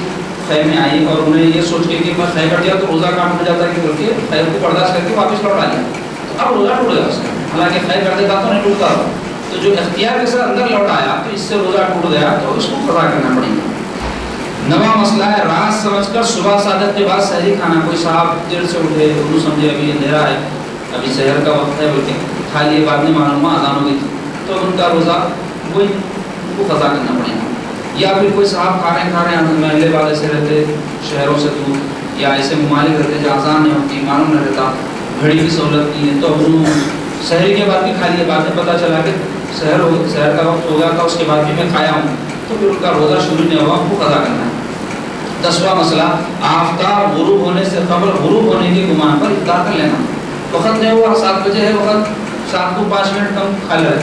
خے میں آئی اور انہیں یہ سوچ کے کہ میں خے کر دیا تو روزہ کام ہو جاتا ہے کہ بلکہ خے کو برداشت کر کے واپس لوٹا لیا تو اب روزہ ٹوٹ گیا اس کا، حالانکہ خے کر دیتا تو نہیں ٹوٹتا، تو جو اختیار کے ساتھ اندر لوٹایا تو اس سے روزہ ٹوٹ گیا تو اس کو قضا کرنا پڑے گا۔ نواں مسئلہ ہے رات سمجھ کر صبح صادق کے بعد سحری کھانا، کوئی صاحب دیر سے اٹھے انہوں سمجھے ابھی اندھیرا ہے ابھی سحر کا وقت ہے بلکہ کھا لیے، بعد میں معلوم اذان ہو گئی تھی تو ان کا روزہ وہی ان کو قضا کرنا پڑے گا۔ یا پھر کوئی صاحب کھا رہے ہیں محلے والے سے رہتے شہروں سے دور یا ایسے ممالک رہتے جہاں اذان نہیں ہوتی، معلوم نہ رہتا، گھڑی کی سہولت نہیں ہے تو انہوں سحری کے بعد بھی کھا لیے، بعد میں پتہ چلا کہ سحر کا وقت ہو گیا تھا اس کے بعد بھی میں کھایا ہوں تو پھر ان کا روزہ شروع نہیں ہوا، ان کو قضا کرنا ہے۔ 10واں مسئلہ آفتاب غروب ہونے سے قبل غروب ہونے کے گمان پر افطار کر لینا، وقت نہیں ہوا 7 بجے ہے، وقت 7 کو 5 منٹ کم کھا لے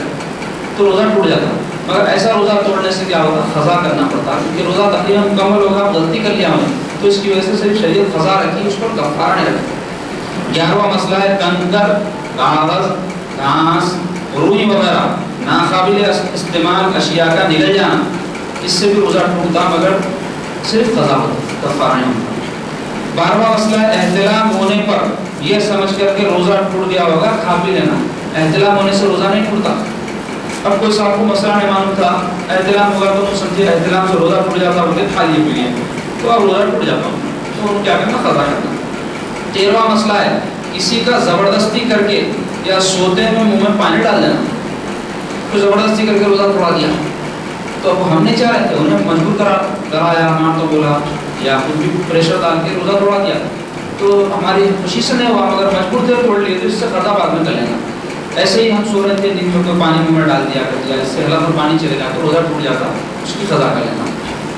تو روزہ ٹوٹ جاتا، مگر ایسا روزہ توڑنے سے کیا ہوتا قضا کرنا پڑتا کیونکہ روزہ تقریباً مکمل ہوگا، غلطی کر لیا ہوں تو اس کی وجہ سے صرف شریعت قضا رکھی، اس پر کفارہ نہیں رکھی۔ 11واں مسئلہ ہے کنکر، کاغذ، گھاس، روئی وغیرہ ناقابل استعمال اشیاء کا نگل جانا، اس سے بھی روزہ ٹوٹتا مگر صرف قضا ہوتا، کفارہ نہیں ہوتا۔ 12واں مسئلہ ہے احتلام ہونے پر یہ سمجھ کر کے روزہ ٹوٹ گیا ہوگا کھا پی لینا، احتلام ہونے سے روزہ نہیں ٹوٹتا۔ اب کوئی صاحب کو مسئلہ نہیں معلوم تھا، احتلام ہوگا تو سمجھے احتلام سے روزہ ٹوٹ جاتا بلکہ کھا لیے پی لیے تو اب روزہ ٹوٹ جاتا تو انہوں کیا کرنا قضا کرنا۔ 13واں مسئلہ ہے کسی کا زبردستی کر کے یا سوتے میں منہ میں پانی ڈال دینا، تو زبردستی کر کے روزہ توڑا دیا تو اب ہم نے چاہے تھے انہیں مجبور کرایا مار تو بولا یا خود بھی پریشر ڈال کے روزہ توڑا دیا تو ہماری خوشی سے نہیں ہوا مگر مجبور تھے توڑ لیے تو اس سے قضا بعد میں کر لینا۔ ایسے ہی ہم سو رہے تھے دن میں پانی منہ میں ڈال دیا کر دیا، اس سے ہلا پر پانی چلے گا تو روزہ ٹوٹ جاتا، اس کی قضا کر لینا۔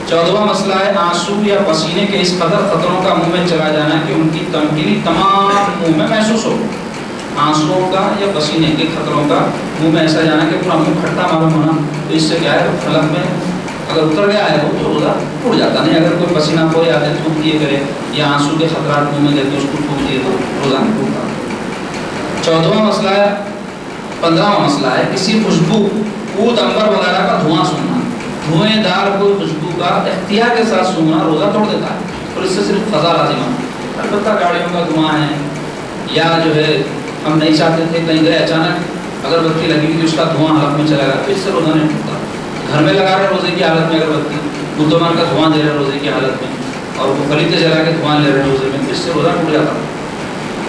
14واں مسئلہ ہے آنسو یا پسینے کے اس قدر قطروں کا منہ میں چلا جانا کہ ان کی تمکینی تمام منہ میں محسوس ہو، آنسوؤں کا یا پسینے کے قطروں کا منہ میں ایسا جانا کہ پورا منہ کھٹا معلوم ہونا، تو اس سے کیا ہے فلک میں اگر اتر گیا ہے تو روزہ ٹوٹ جاتا نہیں، اگر کوئی پسینہ کوئی آتے تھوک دیے کرے یا آنسو کے خطرات منہ میں دیتے اس کو تھوک دیے تو روزہ نہیں ٹوٹتا۔ 14واں مسئلہ ہے 15واں مسئلہ ہے کسی خوشبو عود عنبر وغیرہ کا دھواں سونگنا، دھوئیں دار کوئی خوشبو کا اختیار کے ساتھ سونگنا روزہ توڑ دیتا ہے اور اس سے صرف قضا لازم ہے۔ البتہ گاڑیوں کا دھواں ہے یا جو ہے ہم نہیں چاہتے تھے کہیں گئے اچانک اگربتی لگی ہوئی تو اس کا دھواں حلق میں چلا گیا تو اس سے روزہ نہیں ٹوٹتا۔ گھر میں لگا رہے روزے کی حالت میں اگربتی، بدھمان کا دھواں دے رہے روزے کی حالت میں اور وہ خلیتے جلا کے دھواں لے رہے روزے میں تو اس سے روزہ ٹوٹ جاتا۔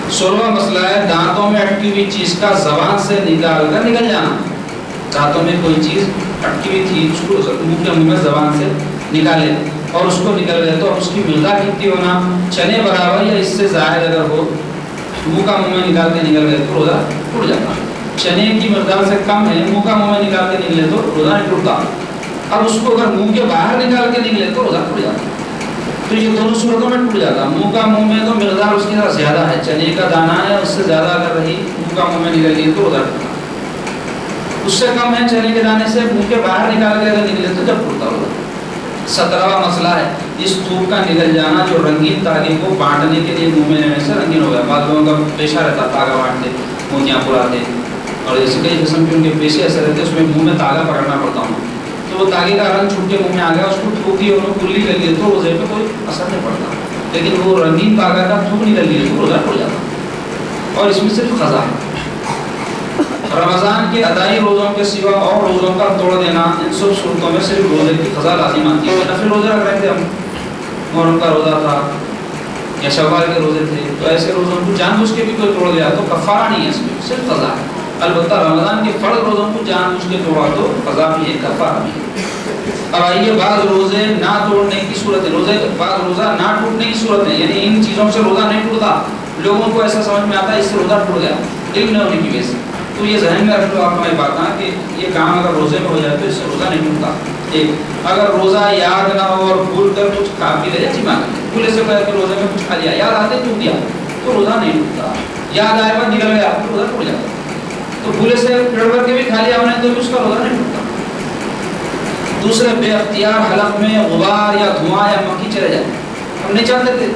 16واں مسئلہ ہے دانتوں میں اٹکی ہوئی چیز کا زبان سے نکال کر نکل جانا، دانتوں میں کوئی چیز اٹکی ہوئی تھی اس کو منہ کے منہ میں زبان سے نکالے اور اس کو نکل گئے تو اس کی مقدار کتنی ہونا، چنے برابر یا اس سے زائد اگر ہو منہ کا منہ میں نکال کے نکل گئے تو روزہ ٹوٹ جاتا۔ چنے کی مقدار سے کم ہے، منہ کا منہ میں نکال کے نکلے تو روزہ نہیں ٹوٹتا. اب اس کو اگر منہ کے باہر نکال کے نکلے تو روزہ ٹوٹ جاتا. تو یہ دونوں صورتوں میں ٹوٹ جاتا. منہ کا منہ میں تو مقدار اس کی زیادہ ہے، چنے کا دانہ ہے، اس سے زیادہ اگر رہی منہ کا منہ میں نکل گئی تو روزہ ٹوٹتا. اس سے کم ہے چنے کے دانے سے، منہ کے باہر نکال کے اگر نکلے تو جب ٹوٹتا ہوگا. 17واں مسئلہ ہے اس تھوک کا نکل جانا جو رنگین تاغے کو بانٹنے کے لیے منہ میں لینے سے رنگین ہو گیا. بعض لوگوں کا پیشہ رہتا، تاغا بانٹتے، موتیاں پراتے، اور ایسے کئی قسم کے ان کے پیشے ایسے رہتے اس میں منہ میں تاغا پکڑنا پڑتا ہوں. تو وہ تاغے کا رنگ چھوٹ کے منہ میں آ گیا، اس کو تھوک دی اور کلی کر لیے تو روزے پہ کوئی اثر نہیں پڑتا. لیکن وہ رنگین تاغا کا تھوک نکل لیے تو روزہ ٹوٹ جاتا. اور اس میں صرف قضا ہے. رمضان کے ادائی روزوں کے سوا اور روزوں کا توڑ دینا، ان سب صورتوں میں صرف روزے کی قضا لازم آتی ہے. نفل روزے رکھ رہے تھے ہم، محرم کا روزہ تھا یا شوال کے روزے تھے، تو ایسے روزوں کو جان بوجھ کے بھی کوئی توڑ دیا تو کفارہ نہیں ہے، اس میں صرف قضا ہے. البتہ رمضان کے فرض روزوں کو جان بوجھ کے توڑا تو قضا بھی ہے، کفارہ بھی ہے. اب آئیے بعض روزے نہ توڑنے کی صورت ہے، بعض روزہ نہ ٹوٹنے کی صورت ہے، یعنی ان چیزوں سے روزہ نہیں ٹوٹتا. لوگوں کو ایسا سمجھ میں آتا ہے اس سے روزہ ٹوٹ گیا علم نہ ہونے کی وجہ سے. تو یہ ذہن میں رکھ لو آپ کو بات نا کہ یہ کام اگر روزے میں ہو جائے تو اس سے روزہ نہیں ٹوٹتا. ایک اگر روزہ یاد نہ ہو اور بھول کر کچھ کھا پی لے جی مانگ بھولے سے پہلے روزے میں کچھ کھا لیا، یاد آتے ٹوٹ دیا تو روزہ نہیں ٹوٹتا. یاد آئے بعد نکل گیا تو روزہ ٹوٹ جاتا. تو بھولے سے گڑبڑ کے بھی کھا لیا ہم نے تو بھی اس کا روزہ نہیں ٹوٹتا. دوسرے بے اختیار حلق میں غبار یا دھواں یا مکھی چلے جائے، ہم نہیں چاہتے تھے،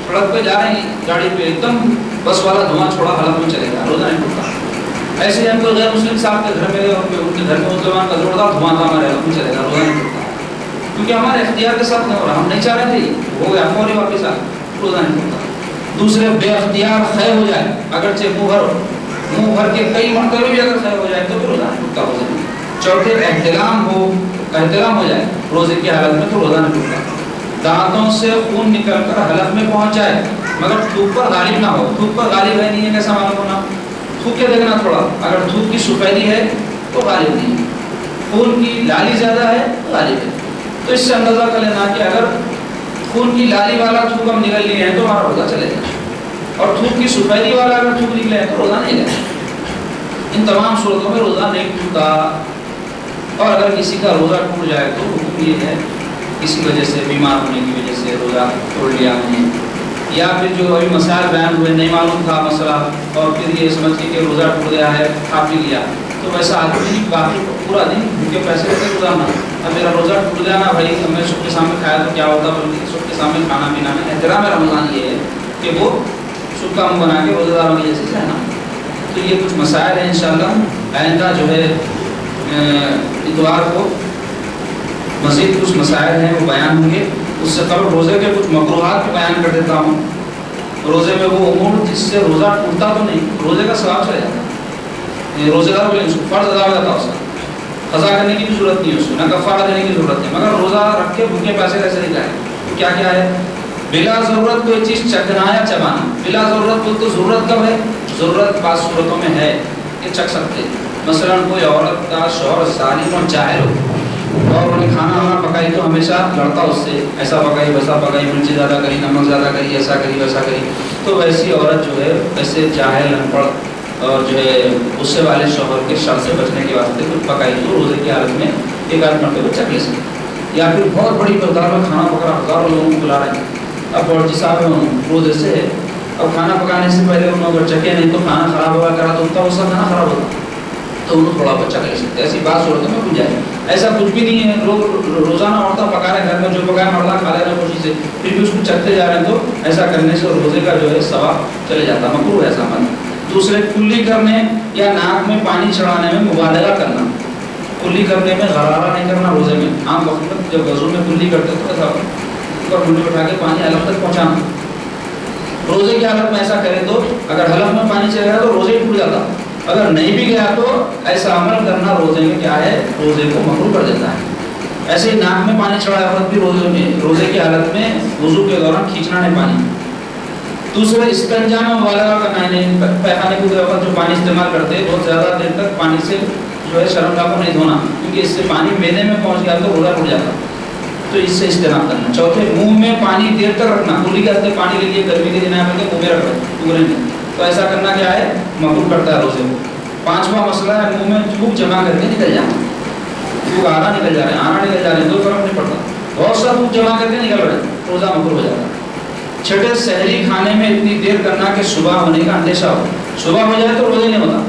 سڑک پہ جا رہے ہیں گاڑی پہ ایک دم بس والا دھواں چھوڑا حلق میں چلے گا، روزہ نہیں ٹوٹتا. ایسے ہم کوئی غیر مسلم صاحب کے گھر میں گئے اور ان کے گھر میں مسلمان کا زوردار دھواں تھا، ہمارے حلق میں چلے گا، روزہ نہیں ٹوٹتا. کیونکہ ہمارے اختیار کے ساتھ نہیں ہو رہا، ہم نہیں چاہ رہے تھے، ہو گیا فوری واپس آ، روزہ نہیں ٹوٹتا. دوسرے بے اختیار خے ہو جائے، اگرچہ منہ بھر کے کئی مرتبہ بھی اگر خے ہو جائے تو روزہ نہیں ٹوٹتا. روزہ نہیں. چوتھے احتلام ہو جائے روزے کی حالت میں تو روزہ نہیں ٹوٹتا. دانتوں سے خون نکل کر حلق میں پہنچ جائے مگر تھوک پر غالب نہ ہو. تھوک پر غالب ہے نہیں ہے کیسا معلوم ہونا؟ تھوک کے دیکھنا تھوڑا، اگر تھوک کی سفیدی ہے تو غالب نہیں ہے، خون کی لالی زیادہ ہے غالب ہے. تو اس سے اندازہ کر لینا کہ اگر خون کی لالی والا تھوک ہم نکل لیے ہیں تو ہمارا روزہ چلے گا، اور تھوک کی سفیدی والا اگر تھوک نکلے ہیں تو روزہ نہیں لے. ان تمام صورتوں میں روزہ نہیں ٹوٹتا. اور اگر کسی کا روزہ ٹوٹ جائے تو حکم یہ ہے کسی وجہ سے، بیمار ہونے کی وجہ سے روزہ توڑ لیا ہم نے، یا پھر جو ابھی مسائل بیان ہوئے نہیں معلوم تھا مسئلہ اور پھر یہ سمجھ کے کہ روزہ ٹوٹ گیا ہے کھا پی لیا، تو ویسا آدمی باقی پورا دن بھوکے پیسے لے کے گزارنا. اب میرا روزہ ٹوٹ گیا نا بھائی، میں سب کے سامنے کھایا تو کیا ہوتا، بلکہ سب کے سامنے کھانا پینا ہے. احترام رمضان یہ ہے کہ وہ سب کا منہ بنا کے روزہ داروں کی جیسے رہنا. تو یہ کچھ مسائل ہیں انشاءاللہ آئندہ جو ہے اتوار کو مزید کچھ مسائل ہیں وہ بیان ہوں گے. اس سے قبل روزے کے کچھ مکروہات بھی بیان کر دیتا ہوں. روزے میں وہ امور جس سے روزہ ٹوٹتا تو نہیں، روزے کا ثواب چلا جاتا ہے، روزے دار کو اس کو فرض ادا ہو جاتا ہے، اس کا قضا کرنے کی بھی ضرورت نہیں ہے، اس کو نہ کفارہ دینے کی ضرورت ہے، مگر روزہ رکھ کے بھوکے پیسے کیسے نہیں جائے. تو کیا کیا ہے؟ بلا ضرورت کوئی چیز چکھنا یا چبانا. بلا ضرورت بول تو ضرورت کب ہے؟ ضرورت بعض صورتوں میں ہے کہ چکھ سکتے ہیں. مثلا کوئی عورت کا شوہر ظالم اور جاہل ہو اور انہیں کھانا وانا پکائی تو ہمیشہ لڑتا اس سے، ایسا پکائی ویسا پکائی، مرچی زیادہ کری، نمک زیادہ کری، ایسا کری ویسا کری. تو ویسی عورت جو ہے ایسے جاہل ان پڑھ اور جو ہے غصے والے شوہر کے شر سے بچنے کے واسطے کچھ پکائی تو روزے کی حالت میں ایک آدھ مرتبہ چکھ لے سکتے. یا پھر بہت بڑی مقدار میں کھانا پکا، ہزاروں لوگوں کو بلا رہے ہیں، اب بورچی صاحب ہیں روزے سے، اب کھانا پکانے سے پہلے انہوں اگر چکے نہیں تو کھانا خراب ہوا کرا تو ان کا وہ سب کھانا خراب ہوتا تو انہوں تھوڑا بچہ لے سکتے. ایسی بات صورتوں میں گنجائش ہے. ایسا کچھ بھی نہیں ہے، لوگ روزانہ عورتیں پکا رہے گھر میں، جو پکایا مردہ کھا لے رہے خوشی سے، پھر بھی اس کو چکھتے جا رہے ہیں، تو ایسا کرنے سے روزے کا جو ہے ثواب چلے جاتا ہے، مکروہ ہے ایسا عمل. دوسرے کلی کرنے یا ناک میں پانی چڑھانے میں مبالغہ کرنا. کلی کرنے میں غرارہ نہیں کرنا روزے میں. عام وقت میں جب وضو میں کلی کرتے تو ایسا اوپر کلی اٹھا کے پانی حلق تک پہنچانا. روزے کی حالت میں ایسا کرے تو اگر حلق میں پانی چلے گا تو روزے ٹوٹ جاتا، اگر نہیں بھی گیا تو ایسا عمل کرنا روزے میں کیا ہے، روزے کو مکروہ کر دیتا ہے. ایسے ہی ناک میں پانی چڑھایا وقت بھی روزے کی حالت میں وضو کے دوران کھینچنا نہیں پانی. دوسرے استنجا میں مبالغہ کرنا ہے، پیخانے کے وقت جو پانی استعمال کرتے ہیں بہت زیادہ دیر تک پانی سے جو ہے شرمگاہ کو نہیں دھونا، کیونکہ اس سے پانی میدے میں پہنچ گیا تو روزہ ٹوٹ جاتا، تو اس سے اجتناب کرنا. چوتھے منہ میں پانی دیر تک رکھنا. کلی کے ہاستے پانی لے لیے گرمی کے دن آئے منہ میں رکھ رہے پورے میں، تو ایسا کرنا کیا ہے، مکروہ کرتا ہے روزے کو. 5واں مسئلہ ہے منہ میں تھوک جمع کر کے نکل جانا. تھوک آنا نکل جا رہے ہیں, آنا نکل جا رہے ہیں, کوئی فرق نہیں پڑتا. بہت سا تھوک جمع کر کے نکل رہے ہیں, روزہ مکروہ ہو جاتا ہے. 6 سحری کھانے میں اتنی دیر کرنا کہ صبح ہونے کا اندیشہ ہو. صبح ہو جائے تو روزہ نہیں ہوتا.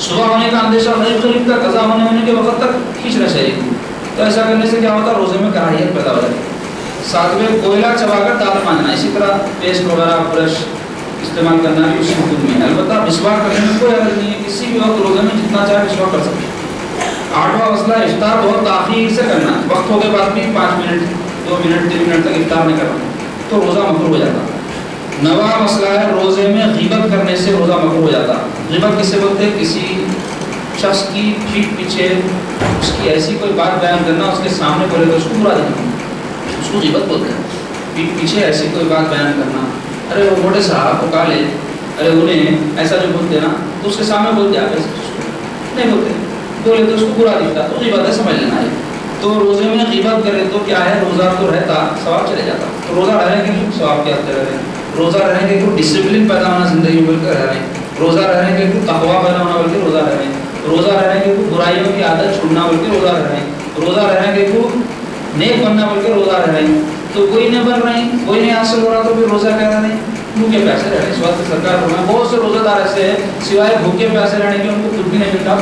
صبح ہونے کا اندیشہ قریب کا قضا ہونے کے وقت تک کھینچ رہے شہری کو, تو ایسا کرنے سے کیا ہوتا ہے, روزے میں کراہیت پیدا ہو جاتی ہے. 7ویں کوئلہ چبا کر دانت مانجنا, اسی طرح پیسٹ وغیرہ برش استعمال کرنا بھی اسی حدود میں ہے. البتہ مسواک کرنے میں کوئی حرج نہیں ہے, کسی بھی وقت روزے میں جتنا چاہے مسواک کر سکتے ہیں. 8واں مسئلہ افطار بہت تاخیر سے کرنا, وقت ہونے کے بعد بھی 5 منٹ 2 منٹ 3 منٹ تک افطار نہیں کرنا تو روزہ مکروہ ہو جاتا. 9واں مسئلہ ہے روزے میں غیبت کرنے سے روزہ مکروہ ہو جاتا. غیبت کسے بولتے ہیں, کسی شخص کی پیٹھ پیچھے اس کی ایسی کوئی بات بیان کرنا, اس کے سامنے بولے تو اس کو برا دینا, اس کو غیبت بولتے ہیں. پیٹھ پیچھے ایسی کوئی بات بیان کرنا, ارے وہ موٹے صاحب کو کالے, ارے انہیں ایسا جو بولتے ہیں نا, تو اس کے سامنے بولتے آپ ایسے نہیں بولتے, بولے تو اس کو برا دکھتا, تو غیبت ہے, سمجھ لینا ہے. تو روزے میں غیبت کرے تو کیا ہے, روزہ تو رہتا, ثواب چلے جاتا. تو روزہ رہنے کے تو ثواب کیا رہ رہے ہیں, روزہ رہنے کے کوئی ڈسپلن پیدا ہونا زندگی میں بول کر رہ رہے ہیں, روزہ رہنے کے کوئی تقویٰ پیدا ہونا بول کے روزہ رہ رہے ہیں, روزہ رہنے کے کوئی برائیوں کی عادت چھوڑنا بول کے روزہ رہ رہے ہیں, روزہ رہنے کے کوئی نیک بننا بول کے روزہ رہ رہے ہیں. تو کوئی نہیں بن رہے ہیں, کوئی نہیں حاصل ہو رہا, تو پھر روزہ کہہ رہے ہیں بھوکے پیسے رہنے. اس وقت سرکار فرمائے بہت سے روزہ دار ایسے ہیں سوائے بھوکے پیسے رہنے کے ان کو کچھ بھی نہیں ملتا,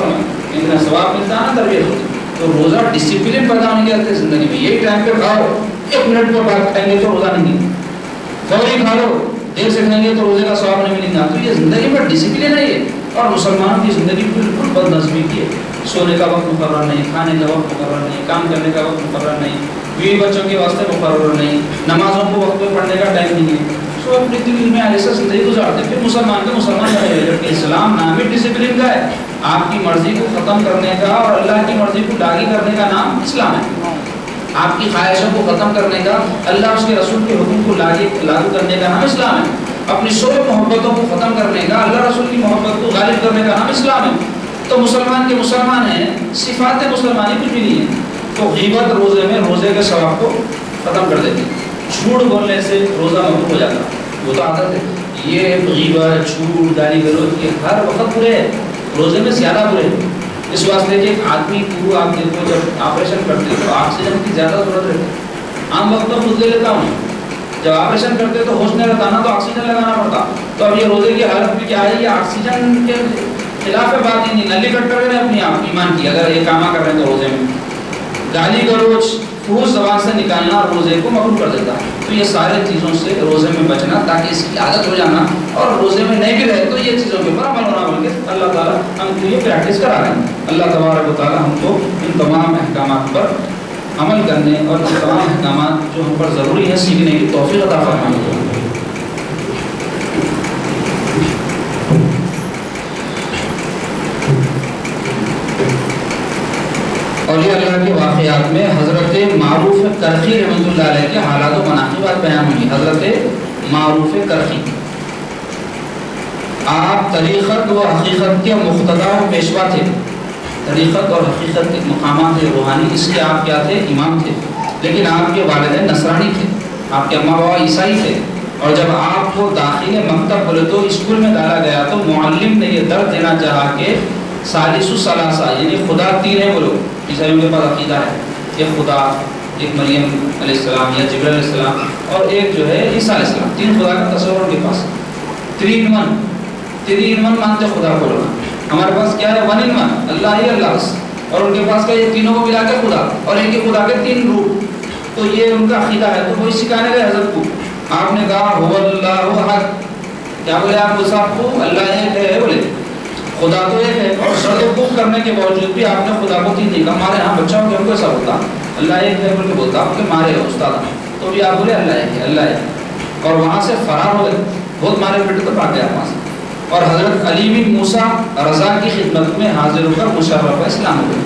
لیکن ثواب ملتا ہے نا, تربیت ہوتی. تو روزہ ڈسپلن پیدا ہونے کے لیے زندگی میں یہی ٹائم پہ کھاؤ, 1 منٹ پر بعد کھائیں گے تو روزہ نہیں, فوری کھا لو, دیر سے کھائیں گے تو روزے کا ثواب نہیں ملے گا. تو یہ زندگی میں ڈسپلن ہے یہ. اور مسلمانوں کی زندگی بالکل بد نظمی کی ہے. سونے کا وقت مقرر نہیں, کھانے کا وقت مقرر نہیں, کام کرنے کا وقت مقرر نہیں, بیوی بچوں کے واسطے مقرر نہیں, نمازوں کو وقت پہ پڑھنے کا ٹائم نہیں ہے. سو اپنی دل میں ایسا زندگی گزارتے. پھر مسلمان کے مسلمان رہے, جبکہ اسلام نام ہی ڈسپلن کا ہے. آپ کی مرضی کو ختم کرنے کا اور اللہ کی مرضی کو لاگو کرنے کا نام اسلام ہے. آپ کی خواہشوں کو ختم کرنے کا, اللہ اس کے رسول کے حکم کو لاگو کرنے کا نام اسلام ہے. اپنی سب محبتوں کو ختم کرنے کا, اللہ رسول کی محبت کو غالب کرنے کا نام اسلام ہے. تو مسلمان کے مسلمان ہیں, صفات مسلمانی کچھ بھی نہیں ہے. تو غیبت روزے میں روزے کے ثواب کو ختم کر دیتی. جھوٹ بولنے سے روزہ مکروہ ہو جاتا, وہ تو عادت ہے. یہ غیبت, جھوٹ, گالی گلوچ یہ ہر وقت برے ہیں, روزے میں زیادہ برے ہیں. اس واسطے کہ ایک آدمی کو آپ دیکھو جب آپریشن کرتے تو آکسیجن کی زیادہ ضرورت رہتی ہے. عام وقت میں خود لے لیتا ہوں, جب آپریشن کرتے تو ہوش نہیں رہتا نا, تو آکسیجن لگانا پڑتا. تو اب یہ روزے کی حالت بھی کیا ہے, یہ آکسیجن کے خلاف بات ہی نہیں, نلی کٹ کر رہے ہیں اپنی آپ ایمان کی. اگر یہ کام کر رہے ہیں تو روزے میں گالی گلوچ فحش زبان سے نکالنا روزے کو مکروہ کر دیتا ہے. تو یہ سارے چیزوں سے روزے میں بچنا, تاکہ اس کی عادت ہو جانا, اور روزے میں نہیں بھی رہے تو یہ چیزوں کے اوپر عمل ہونا, بول کے اللہ تعالیٰ ہم کو یہ پریکٹس کرا رہے ہیں. اللہ تبارک و تعالیٰ ہم کو ان تمام احکامات پر عمل کرنے اور ان تمام احکامات جو ہم پر ضروری ہیں سیکھنے کی توفیق عطا فرمائے. اولیاء اللہ کے واقعات میں حضرت معروف کرخی رحمۃ اللہ علیہ کے حالات و مناقبات بیان ہوئی. حضرت معروف کرخی آپ طریقت و حقیقت کے مقتدا و پیشوا تھے. طریقت اور حقیقت کے مقامات روحانی اس کے آپ کیا تھے, امام تھے. لیکن آپ کے والدین نصرانی تھے, آپ کے اماں بابا عیسائی تھے. اور جب آپ کو داخل مکتب بولے تو اسکول میں ڈالا گیا تو معلم نے یہ درد دینا چاہا کہ ثالث ثلاثہ یعنی خدا 3 ہے. بولو عیسائیوں کے پاس عقیدہ ہے کہ خدا ایک مریم علیہ السلام یا جبرائیل علیہ السلام اور ایک جو ہے عیسیٰ علیہ السلام, 3 خدا کا تصور ان کے پاس. 3 in 1 مانتے خدا کو لوگ. ہمارے پاس کیا ہے 1 in 1 اللہ ہی اللہ, اور ان کے پاس کیا یہ تینوں کو ملا کے خدا, اور ایک ہی خدا کے 3 روپ. تو یہ ان کا عقیدہ ہے. تو وہی سکھانے گئے حضرت کو. آپ نے کہا هو اللہ احد, کیا بولے آپ کو صاحب کو, اللہ ایک ہے بولے, خدا تو ایک ہے. اور شرط خوب کرنے کے باوجود بھی آپ نے خدا کو 3 نہیں کہا. ہمارے یہاں بچہ ہو کہ ہم کو ایسا ہوتا اللہ ایک ہے بول کے بولتا, آپ کے مارے ہو استاد, تو بھی آپ بولے اللہ ایک ہے, اللہ ایک. اور وہاں سے فرار ہو گئے, بہت مارے پیٹے تو بھاگ گیا وہاں سے. اور حضرت علی بن موسیٰ رضا کی خدمت میں حاضر ہو کر مشرف اسلام ہو گئے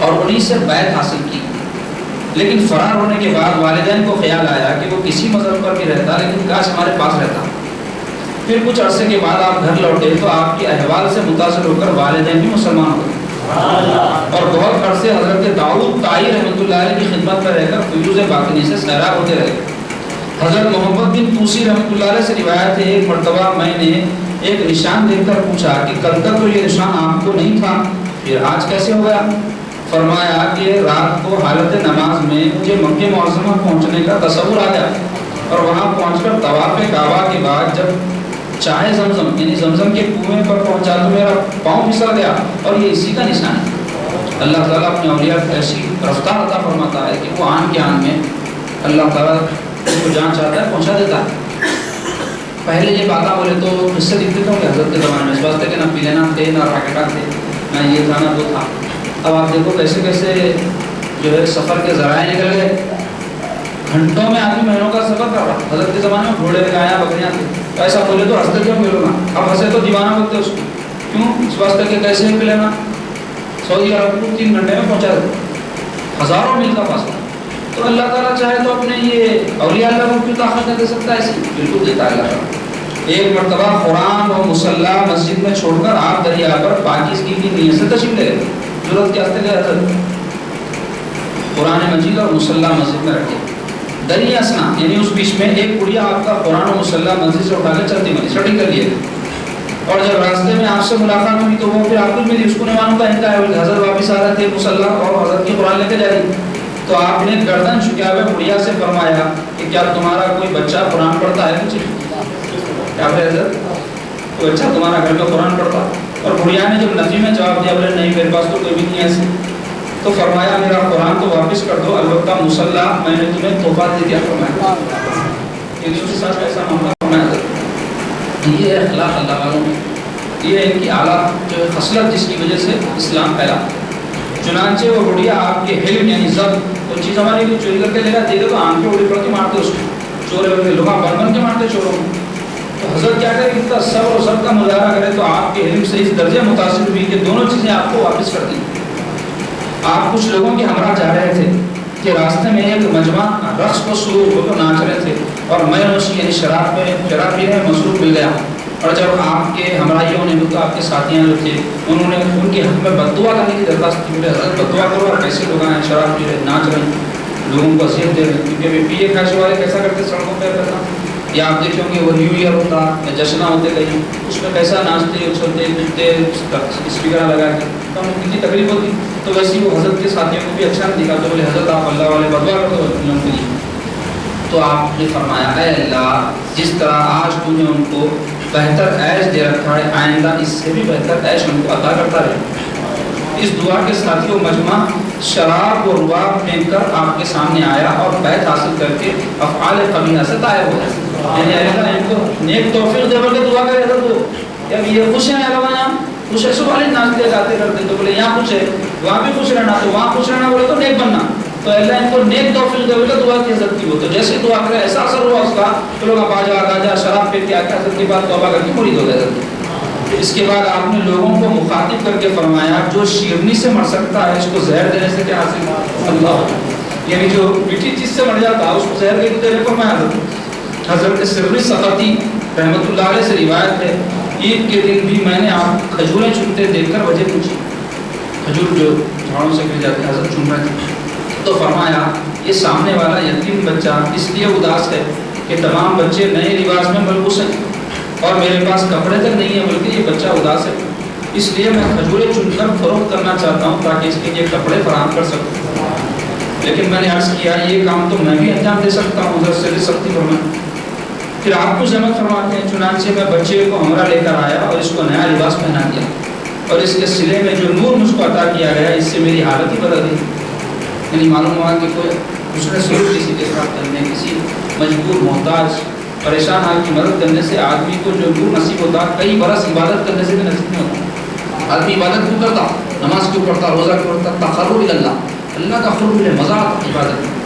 اور انہیں سے بیعت حاصل کی. لیکن فرار ہونے کے بعد والدین کو خیال آیا کہ وہ کسی مذہب پر بھی رہتا لیکن کاش ہمارے پاس رہتا. پھر کچھ عرصے کے بعد آپ گھر لوٹے تو آپ کے احوال سے متاثر ہو کر والدین بھی مسلمان ہو گئے. اور بہت عرصے حضرت داؤد طائی رحمۃ اللہ علیہ کی خدمت میں رہ کر فیوز باطنی سے سیراب ہوتے رہے. حضرت محمد بن توسی رحمۃ اللہ علیہ سے روایت ہے, ایک مرتبہ میں نے ایک نشان دیکھ کر پوچھا کہ کل تک تو یہ نشان آپ کو نہیں تھا، پھر آج کیسے ہو گیا؟ فرمایا کہ رات کو حالت نماز میں مجھے مکہ معظمہ پہنچنے کا تصور آ گیا، اور وہاں پہنچ کر طواف کعبہ کے بعد جب چاہے زمزم یعنی زمزم کے کنویں پر پہنچا تو میرا پاؤں پھسل گیا، اور یہ اسی کا نشان ہے۔ اللہ تعالیٰ اپنے اولیاء کو ایسی رفتار عطا فرماتا ہے کہ وہ آن کے آن میں اللہ تعالیٰ کو جان چاہتا ہے پہنچا دیتا ہے۔ پہلے یہ باتیں بولے تو اس سے دکھتے تھے حضرت کے زمانے میں، اس واسطے کہ نہ پلینا تھے نہ راکٹا تھے نہ یہ تھا نہ وہ تھا۔ اب آپ دیکھو کیسے کیسے جو ہے سفر کے ذرائع نکل گئے، گھنٹوں میں آدمی مہینوں کا سفر کر رہا۔ حضرت کے زمانے میں گھوڑے گایاں بکریاں تھے، ایسا بولے تو ہنستے کیوں ملو نا، اب ہنسے تو دیوانہ بولتے اس کو، کیوں؟ اس واسطے کہ کیسے پلینا سعودی عرب کو 3 گھنٹے میں پہنچا دیتے، ہزاروں میل کا فاصلہ۔ تو اللہ تعالیٰ چاہے تو اپنے یہ اولیاء اللہ کو کیوں طاقت دے سکتا ہے؟ ایسی بالکل دیتا ہے اللہ تعالیٰ۔ ایک مرتبہ قرآن اور مصلی مسجد میں چھوڑ کر آپ دریا پر پاکیزگی کی نیت سے تشریف لے گئے، ضرورت کیا تھے؟ حضرت قرآن مجید اور مصلی مسجد میں رکھے، دریا اسنا یعنی اس بیچ میں ایک گڑیا آپ کا قرآن و مصلی مسجد سے اٹھا کے چلتی بنی سٹنگ کر لیے، اور جب راستے میں آپ سے ملاقات ہوئی تو وہ پھر آپ کو ملی، اس کو نہیں معلوم تھا ان کا حضرت واپس آ رہے تھے مصلی اور حضرت کی قرآن لے کے جا رہی، تو آپ نے گردن جھکا ہوئے گڑیا سے فرمایا کہ کیا تمہارا کوئی بچہ قرآن پڑھتا ہے؟ کچھ کیا حضرت کوئی بچہ تمہارا گھر میں قرآن پڑھتا؟ اور گڑیا نے جب نفی میں جواب دیا بولے نہیں میرے پاس تو کوئی بھی نہیں ایسے، تو فرمایا میرا قرآن تو واپس کر دو، البتہ مصلی میں نے تمہیں تحفہ دے دیا۔ فرمایا یہ دوسرے ساتھ ایسا معاملہ فرمایا۔ یہ ہے اخلاق اللہ والوں میں، یہ ہے کہ اعلیٰ جو خصلت جس کی وجہ سے اسلام پھیلا۔ چنانچہ وہ گڑیا آپ کے حلم یعنی ضبط، وہ چیز ہماری کو چوری کر کے لے جاتے تو آنکھیں اڑی پڑ کے مارتے اس کو، چورے بن کے لوگ بن بن کے مارتے چوروں کو۔ تو حضرت کیا کرے اتنا صبر و ضبط کا مظاہرہ کرے تو آپ کے علم سے اس درجے متاثر ہوئی کہ دونوں چیزیں آپ کو واپس کر دیں۔ آپ کچھ لوگوں کے ہمراہ جا رہے تھے کہ راستے میں ایک مجمع رقص کو سرور ہو کر ناچ رہے تھے اور میں نوشی یعنی شراب پی رہے مصروف مل گیا، اور جب آپ کے ہمراہیوں نے تو آپ کے ساتھیاں جو تھے انہوں نے ان کے حق میں بد دعا کرنے کی درخواست کی، حضرت بد دعا کرو، اور کیسے لوگ ہیں شراب پی رہے ناچ رہے ہیں لوگوں کو اذیت دے رہے ہیں، کیونکہ پیے کھائے والے کیسا کرتے سڑکوں پہ کرنا، یا آپ دیکھیں گے وہ نیو ایئر ہوتا یا جشنہ ہوتے کہیں اس میں کیسا ناچتے اچھلتے کودتے اسپیکر لگا کے تو ہم کتنی تکلیف ہوتی، تو ویسے وہ حضرت کے ساتھیوں کو بھی اچھا نہیں دکھا، تو بولے حضرت آپ اللہ والے بد دعا کر دو ان کے لیے۔ تو آپ نے فرمایا اے اللہ جس طرح آج تو نے ان کو بہتر عیش دے رکھا ہے، آئندہ اس سے بھی بہتر عیش ان کو عطا کرتا رہے۔ اس دعا کے ساتھ وہ مجمع شراب و رباب پھینک کر آپ کے سامنے آیا اور بیعت حاصل کر کے افعال قبیحہ سے طائب ہو گیا، یعنی اللہ ان کو نیک توفیق دے بول کے دعا کرے حضرت وہ کہ اب یہ خوش ہیں اللہ یہاں خوش ہے، صبح ناچتے گاتے کرتے تو بولے یہاں خوش ہے وہاں بھی خوش رہنا، تو وہاں خوش رہنا بولے تو نیک بننا، تو اللہ ان کو نیک توفیق دے بول کے دعا کی حضرت کی، وہ تو جیسے دعا کرے ایسا اثر ہوا اس کا تو لوگ اب آجا شراب پہ کیا کیا حضرت کے بعد توبہ کر کے مرید ہو گئے حضرت۔ اس کے بعد آپ نے لوگوں کو مخاطب کر کے فرمایا جو شیرنی سے مر سکتا ہے اس کو زہر دینے سے کیا حاصل؟ اللہ یعنی جو میٹھی چیز سے مر جاتا ہے اس کو زہر دینے کو میں حضرت سری سختی رحمۃ اللہ علیہ سے روایت ہے عید کے دن بھی میں نے آپ کھجوریں چنتے دیکھ کر وجہ پوچھی، کھجور جو جھاڑوں سے گر جاتے ہیں حضرت چن رہے تھے، تو فرمایا یہ سامنے والا یتیم بچہ اس لیے اداس ہے کہ تمام بچے نئے لباس میں ملبوس ہیں اور میرے پاس کپڑے تک نہیں ہیں، بلکہ یہ بچہ اداس ہے، اس لیے میں کھجوریں چن کر فروخت کرنا چاہتا ہوں تاکہ اس کے لیے کپڑے فراہم کر سکوں، لیکن میں نے عرض کیا یہ کام تو میں بھی انجام دے سکتا ہوں، ادھر سے سختی فرمائیں۔ پھر آپ کو زحمت فرماتے ہیں چنانچہ میں بچے کو ہمراہ لے کر آیا اور اس کو نیا لباس پہنا دیا، اور اس کے سلے میں جو نور مجھ کو عطا کیا گیا اس سے میری حالت ہی بدل گئی، یعنی معلوم ہوا کہ کوئی دوسرے سلوک کسی کے ساتھ کرنے، کسی مجبور محتاج پریشان حال کی مدد کرنے سے آدمی کو جو نور نصیب ہوتا، کئی برس عبادت کرنے سے بھی نصیب نہیں ہوتا۔ آدمی عبادت کیوں کرتا، نماز کیوں پڑھتا، روزہ کیوں پڑھتا، تقرب اللہ، اللہ کا قرب ملے، مزہ آتا عبادت میں،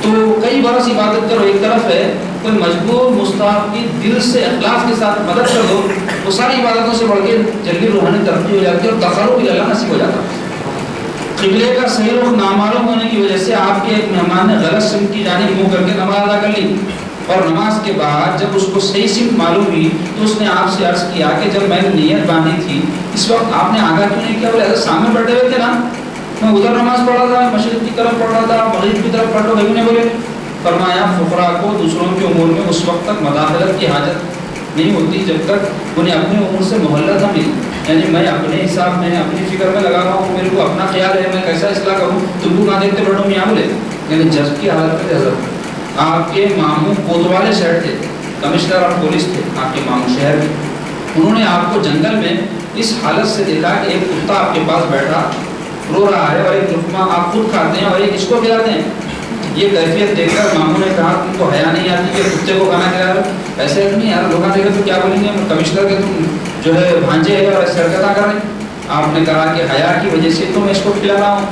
تو کئی برس عبادت کرو ایک طرف ہے، کوئی مجبور مستحق کی دل سے اخلاص کے ساتھ مدد کر دو، وہ ساری عبادتوں سے بڑھ کے جلدی روحانی ترقی ہو جاتی ہے اور تقرب اللہ نصیب ہو جاتا ہے۔ قبلے کا صحیح رخ نامعلوم ہونے کی وجہ سے آپ کے ایک مہمان نے غلط سمت کی جانب منہ کر کے نماز ادا کر لی، اور نماز کے بعد جب اس کو صحیح سمت معلوم ہوئی تو اس نے آپ سے عرض کیا کہ جب میں نے نیت باندھی تھی اس وقت آپ نے آگاہ کیوں نہیں کیا؟ بولے ایسا سامنے بیٹھے ہوئے تھے نا، میں ادھر نماز پڑھ رہا تھا، مشرق کی طرف پڑھ رہا تھا، مغرب کی طرف پڑھ رہا تھا، بولے فرمایا فقراء کو دوسروں کے امور میں اس وقت تک مداخلت کی حاجت نہیں ہوتی جب تک انہیں اپنی امور سے مہلت نہ ملی. یعنی میں اپنے حساب میں اپنی فکر میں لگا رہا ہوں, میرے کو اپنا خیال ہے میں کیسا اصلاح کروں, تم کو کہاں دیکھتے بیٹھو میاں بولے. یعنی جج کی حالت میں حضرت آپ کے ماموں کوتوالے شہر تھے, کمشنر آف پولیس تھے آپ کے ماموں شہر میں. انہوں نے آپ کو جنگل میں اس حالت سے دیکھا کہ ایک کتا آپ کے پاس بیٹھا رو رہا ہے اور ایک لقمہ آپ خود کھاتے ہیں اور ایک اس کو کھلاتے ہیں. یہ کیفیت دیکھ کر ماموں نے کہا تم کو حیا نہیں آتی کہ کتے کو کھانا کھلا رہے ہو؟ ایسے نہیں یار, لوگ دیکھے تو کیا بولیں گے کمشنر کے تم جو ہے بھانجے ہے اور ایسے حرکتیں کر رہے ہیں. آپ نے کہا کہ حیا کی وجہ سے تو میں اس کو کھلا رہا ہوں.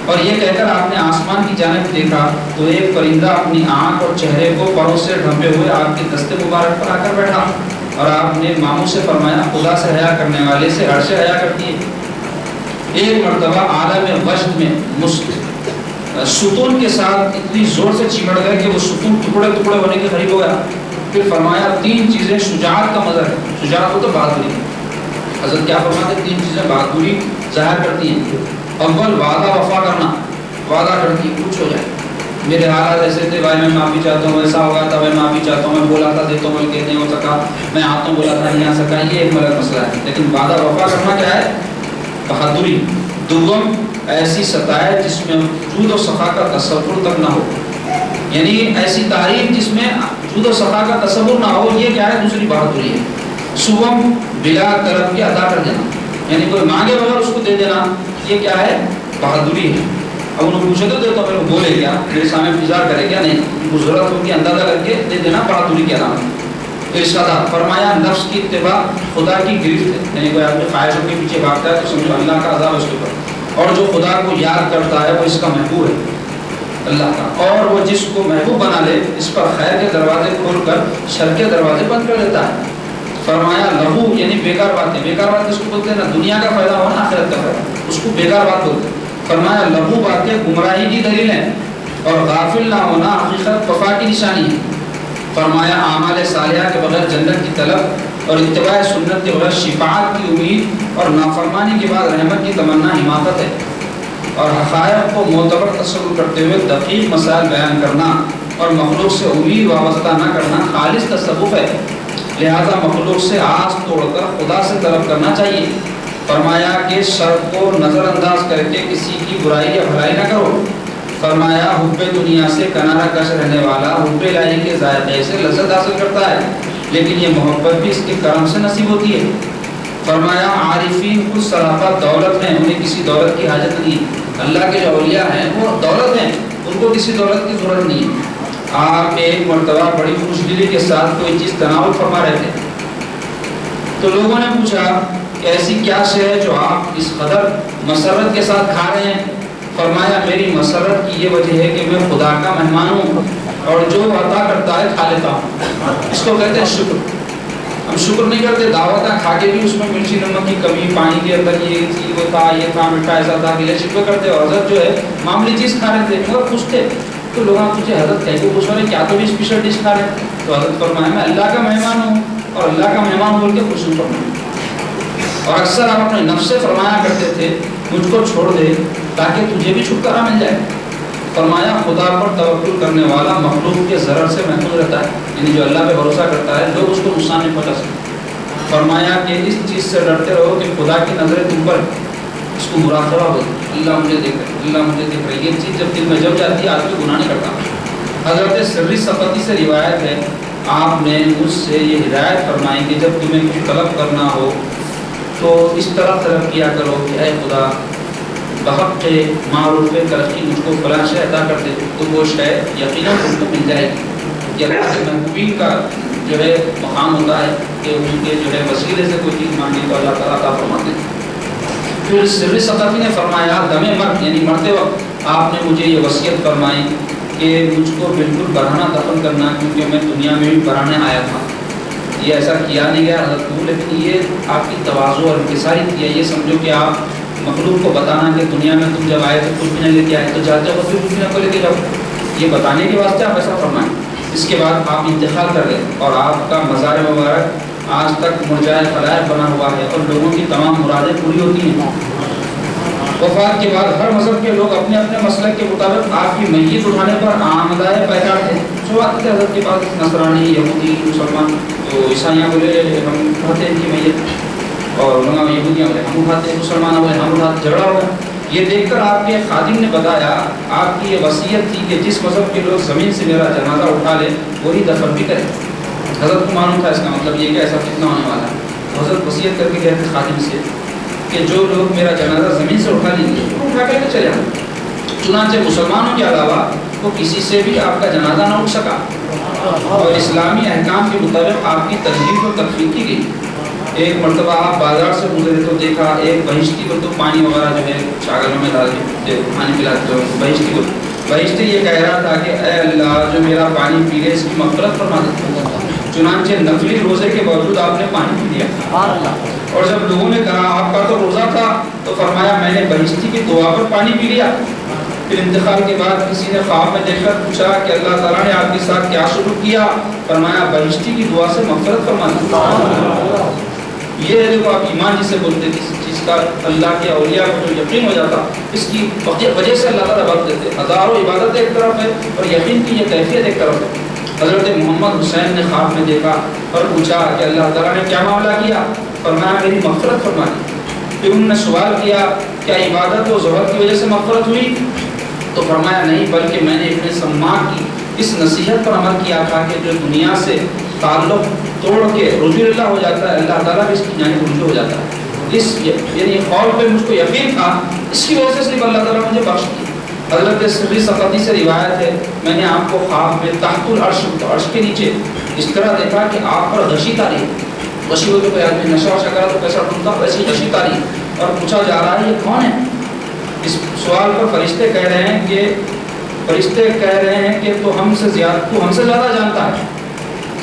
اور یہ کہہ کر آپ نے آسمان کی جانب دیکھا تو ایک پرندہ اپنی آنکھ اور چہرے کو پروں سے ڈھانپے ہوئے آپ کے دستے مبارک پر آ کر بیٹھا. اور آپ نے ماموں سے فرمایا خدا سے حیا کرنے والے سے عرش سے حیا کرتی ہے. ایک مرتبہ عالم وجد میں ستون کے ساتھ اتنی زور سے چمڑ گئے کہ وہ ستون ٹکڑے ٹکڑے ہونے کے قریب ہو گیا. پھر فرمایا 3 چیزیں شجاعت کا مظہر ہے. شجاعت ہو تو بہادری. حضرت کیا فرماتے 3 چیزیں بہادری ظاہر کرتی ہیں. اول وعدہ وفا کرنا, وعدہ کرتی ہے کچھ ہو جائے, میرے حالات ایسے تھے بھائی میں معافی چاہتا ہوں, ایسا ہو گیا تھا میں معافی چاہتا ہوں, میں بولا تھا دیتا ہوں کہ نہیں ہو سکا, میں آتا ہوں بولا تھا نہیں آ سکا, یہ ایک الگ مسئلہ ہے. لیکن وعدہ وفا کرنا کیا ہے؟ بہادری. دوم ایسی سطح جس میں جود و سخا کا تصور تک نہ ہو, یعنی ایسی تعریف جس میں جود و سخا کا تصور نہ ہو, یہ کیا ہے؟ دوسری بہادری ہے. سوم بلا طلب کے ادا کر دینا, یعنی کوئی مانگے بغیر اس کو دے دینا, یہ کیا ہے؟ بہادری ہے. اب انہوں پوچھے تو دیتا میرے کو بولے کیا, میرے سامنے انتظار کرے کیا, نہیں, ان کو ضرورت ہوگی اندازہ کر کے دے دینا, بہادری کی علامت. ارشاد فرمایا نفس کی اتباع خدا کی گرفت ہے, یعنی کوئی اپنے خواہشوں کے پیچھے بھاگتا ہے تو سمجھو اللہ کا عذاب اس کے اوپر. اور جو خدا کو یاد کرتا ہے وہ اس کا محبوب ہے اللہ کا, اور وہ جس کو محبوب بنا لے اس پر خیر کے دروازے کھول کر شر کے دروازے بند کر دیتا ہے. فرمایا لہو یعنی بیکار باتیں, بیکار بات اس کو بولتے ہیں نا دنیا کا فائدہ ہو نا آخرت کا فائدہ, اس کو بیکار بات بولتے ہیں. فرمایا لہو باتیں گمراہی کی دلیل ہیں اور غافل نہ ہونا حقیقت وفا کی نشانی ہے. فرمایا اعمال صالحہ کے بغیر جنت کی طلب اور اتباع سنت کے بغیر شفاعت کی امید اور نافرمانی کے بعد رحمت کی تمنا حماقت ہے. اور حقائق کو معتبر تصور کرتے ہوئے دقیق مسائل بیان کرنا اور مخلوق سے امید وابستہ نہ کرنا خالص تصوف ہے. لہذا مخلوق سے آس توڑ کر خدا سے طلب کرنا چاہیے. فرمایا کہ شر کو نظر انداز کر کے کسی کی برائی یا بھلائی نہ کرو. فرمایا حب دنیا سے کنارہ کش رہنے والا حب الہی کے ذائقے سے لذت حاصل کرتا ہے, لیکن یہ محبت بھی اس کے کرم سے نصیب ہوتی ہے. فرمایا عارفین خود سراپا دولت ہیں, انہیں کسی دولت کی حاجت نہیں. اللہ کے جو اولیاء ہیں وہ دولت ہیں, ان کو کسی دولت کی ضرورت نہیں ہے. آپ ایک مرتبہ بڑی خوش دلی کے ساتھ کوئی چیز تناول فرما رہے تھے تو لوگوں نے پوچھا کہ ایسی کیا شے ہے جو آپ اس قدر مسرت کے ساتھ کھا رہے ہیں؟ فرمایا میری مسرت کی یہ وجہ ہے کہ میں خدا کا مہمان ہوں اور جو عطا کرتا ہے کھا لیتا ہوں. اس کو کہتے ہیں شکر. ہم شکر نہیں کرتے, دعوتیں کھا کے بھی اس میں مرچی نمک کی کمی, پانی کے اندر یہ چیز وہ تھا, یہ تھا, میٹھا ایسا تھا, گلے شکوے کرتے. اور حضرت جو ہے معمولی چیز کھا رہے تھے مگر خوش تھے. تو لوگ پوچھے حضرت کہیں کو خوش ہو رہے کیا تو بھی اسپیشل ڈش کھا رہے ہیں؟ تو حضرت فرمایا میں اللہ کا مہمان ہوں اور اللہ کا مہمان بول کے خوش ہوں. اور اکثر آپ اپنے نفس سے فرمایا کرتے تھے مجھ کو چھوڑ دے تاکہ تجھے بھی چھٹکارا مل جائے. فرمایا خدا پر توکل کرنے والا مخلوق کے ضرر سے محفوظ رہتا ہے, یعنی جو اللہ پہ بھروسہ کرتا ہے لوگ اس کو نقصان نہیں پہنچا سکتے. فرمایا کہ اس چیز سے ڈرتے رہو کہ خدا کی نظریں تم پر, اس کو مراقبہ ہوتی, اللہ مجھے دیکھ رہا ہے, اللہ مجھے دیکھ رہا ہے. یہ چیز جب دل میں جم جاتی ہے آدمی گناہ نہیں کرتا. حضرت سری سقطی سے روایت ہے آپ نے مجھ سے یہ ہدایت فرمائی کہ جب تمہیں کچھ طلب کرنا ہو تو اس طرح طلب کیا کرو کہ اے خدا بحق معروف ترقی مجھ کو فلاں شے عطا کر دے تو وہ شے یقیناً تم کو مل جائے گی. یہ اللہ کے محبوبین کا جو ہے مقام ہوتا ہے کہ ان کے جو ہے وسیلے سے کوئی چیز مانگی تو اللہ تعالیٰ عطا فرماتے ہیں. پھر سری سقفی نے فرمایا دم مرد یعنی مرتے وقت آپ نے مجھے یہ وصیت فرمائی کہ مجھ کو بالکل برہنہ دفن کرنا, کیونکہ میں دنیا میں بھی برانے آیا تھا. یہ ایسا کیا نہیں گیا حضرت کو, لیکن یہ آپ کی تواضع اور انکساری تھی. یہ سمجھو کہ آپ مخلوق کو بتانا کہ دنیا میں تم جب آئے تو کچھ بھی نہ لے کے آئے, تو جاتے وقت بھی کچھ بھی نہ کو لے کے جاؤ, یہ بتانے کے واسطے آپ ایسا فرمائیں. اس کے بعد آپ انتقال کر گئے اور آپ کا مزار مبارک آج تک مرجائے خلائق بنا ہوا ہے اور لوگوں کی تمام مرادیں پوری ہوتی ہیں. وفات کے بعد ہر مذہب کے لوگ اپنے اپنے مسلک کے مطابق آپ کی میت اٹھانے پر آمدائے پیکار تھے. سوات کے حضرت کے پاس نصرانی، یہودی، مسلمان تو عیسائیاں بولے ہم اٹھاتے ہیں کی میت، اور یہودیاں بولے ہم اٹھاتے ہیں، مسلمان بولے ہم اٹھاتے، جھگڑا ہوا. یہ دیکھ کر آپ کے خادم نے بتایا آپ کی یہ وصیت تھی کہ جس مذہب کے لوگ زمین سے میرا جنازہ اٹھا لے وہی دفن بھی کرے. حضرت کو معلوم تھا اس کا مطلب یہ کہ ایسا فتنہ ہونے والا ہے. حضرت وصیت کر کے گئے تھے خادم سے کہ جو لوگ میرا جنازہ زمین سے اٹھا لیں گے وہ اٹھا کر کے چلے آئیں. چنانچہ مسلمانوں کے علاوہ وہ کسی سے بھی آپ کا جنازہ نہ اٹھ سکا، اور اسلامی احکام کے مطابق آپ کی تجدید و تکفیر کی گئی. ایک مرتبہ آپ بازار سے گزرے تو دیکھا ایک بہشتی کو تو پانی وغیرہ جو ہے چاگلوں میں ڈال کے پانی پلاتے ہو. بہشتی یہ کہہ رہا تھا کہ اے اللہ جو میرا پانی پی لے اس کی مغفرت فرما دے. چنانچہ نفلی روزے کے باوجود آپ نے پانی پی لیا. اور جب لوگوں نے کہا آپ کا تو روزہ تھا تو فرمایا میں نے بہشتی کی دعا پر پانی پی لیا. پھر انتقال کے بعد کسی نے خواب میں دیکھ کر پوچھا کہ اللہ تعالیٰ نے آپ کے ساتھ کیا سلوک کیا؟ فرمایا بہشتی کی دعا سے مغفرت فرما دی. یہ ہے دیکھو آپ ایمان جسے بولتے ہیں کسی چیز کا اللہ کے اولیاء کو جو یقین ہو جاتا اس کی وجہ سے اللہ تعالیٰ بات دیتے. ہزاروں عبادت ایک طرف ہے اور یقین کی یہ کیفیت ایک طرف ہے. حضرت محمد حسین نے خواب میں دیکھا اور پوچھا کہ اللہ تعالیٰ نے کیا معاملہ کیا؟ فرمایا میری مغفرت فرما دی. پھر انہوں نے سوال کیا کیا عبادت و ظہر کی وجہ سے مغفرت ہوئی؟ تو فرمایا نہیں، بلکہ میں نے ابن سماک کی اس نصیحت پر عمل کیا تھا کہ جو دنیا سے تعلق توڑ کے رجوع اللہ ہو جاتا ہے اللہ تعالیٰ بھی اس کی جانب رجوع ہو جاتا ہے. اس یعنی قول پہ مجھ کو یقین تھا، اس کی وجہ سے صرف اللہ تعالیٰ مجھے بخش دی. حضرت سری سقطی سے روایت ہے میں نے آپ کو خواب میں تحت العرش کے نیچے اس طرح دیکھا کہ آپ پر غشی تاری. غشی ہو کے کوئی آدمی نشہ وشہ کرا تو کیسا ڈھونڈتا ویسی غشی تاری. اور پوچھا جا رہا ہے یہ کون ہے؟ اس سوال پر فرشتے کہہ رہے ہیں کہ تو ہم سے زیادہ جانتا ہے.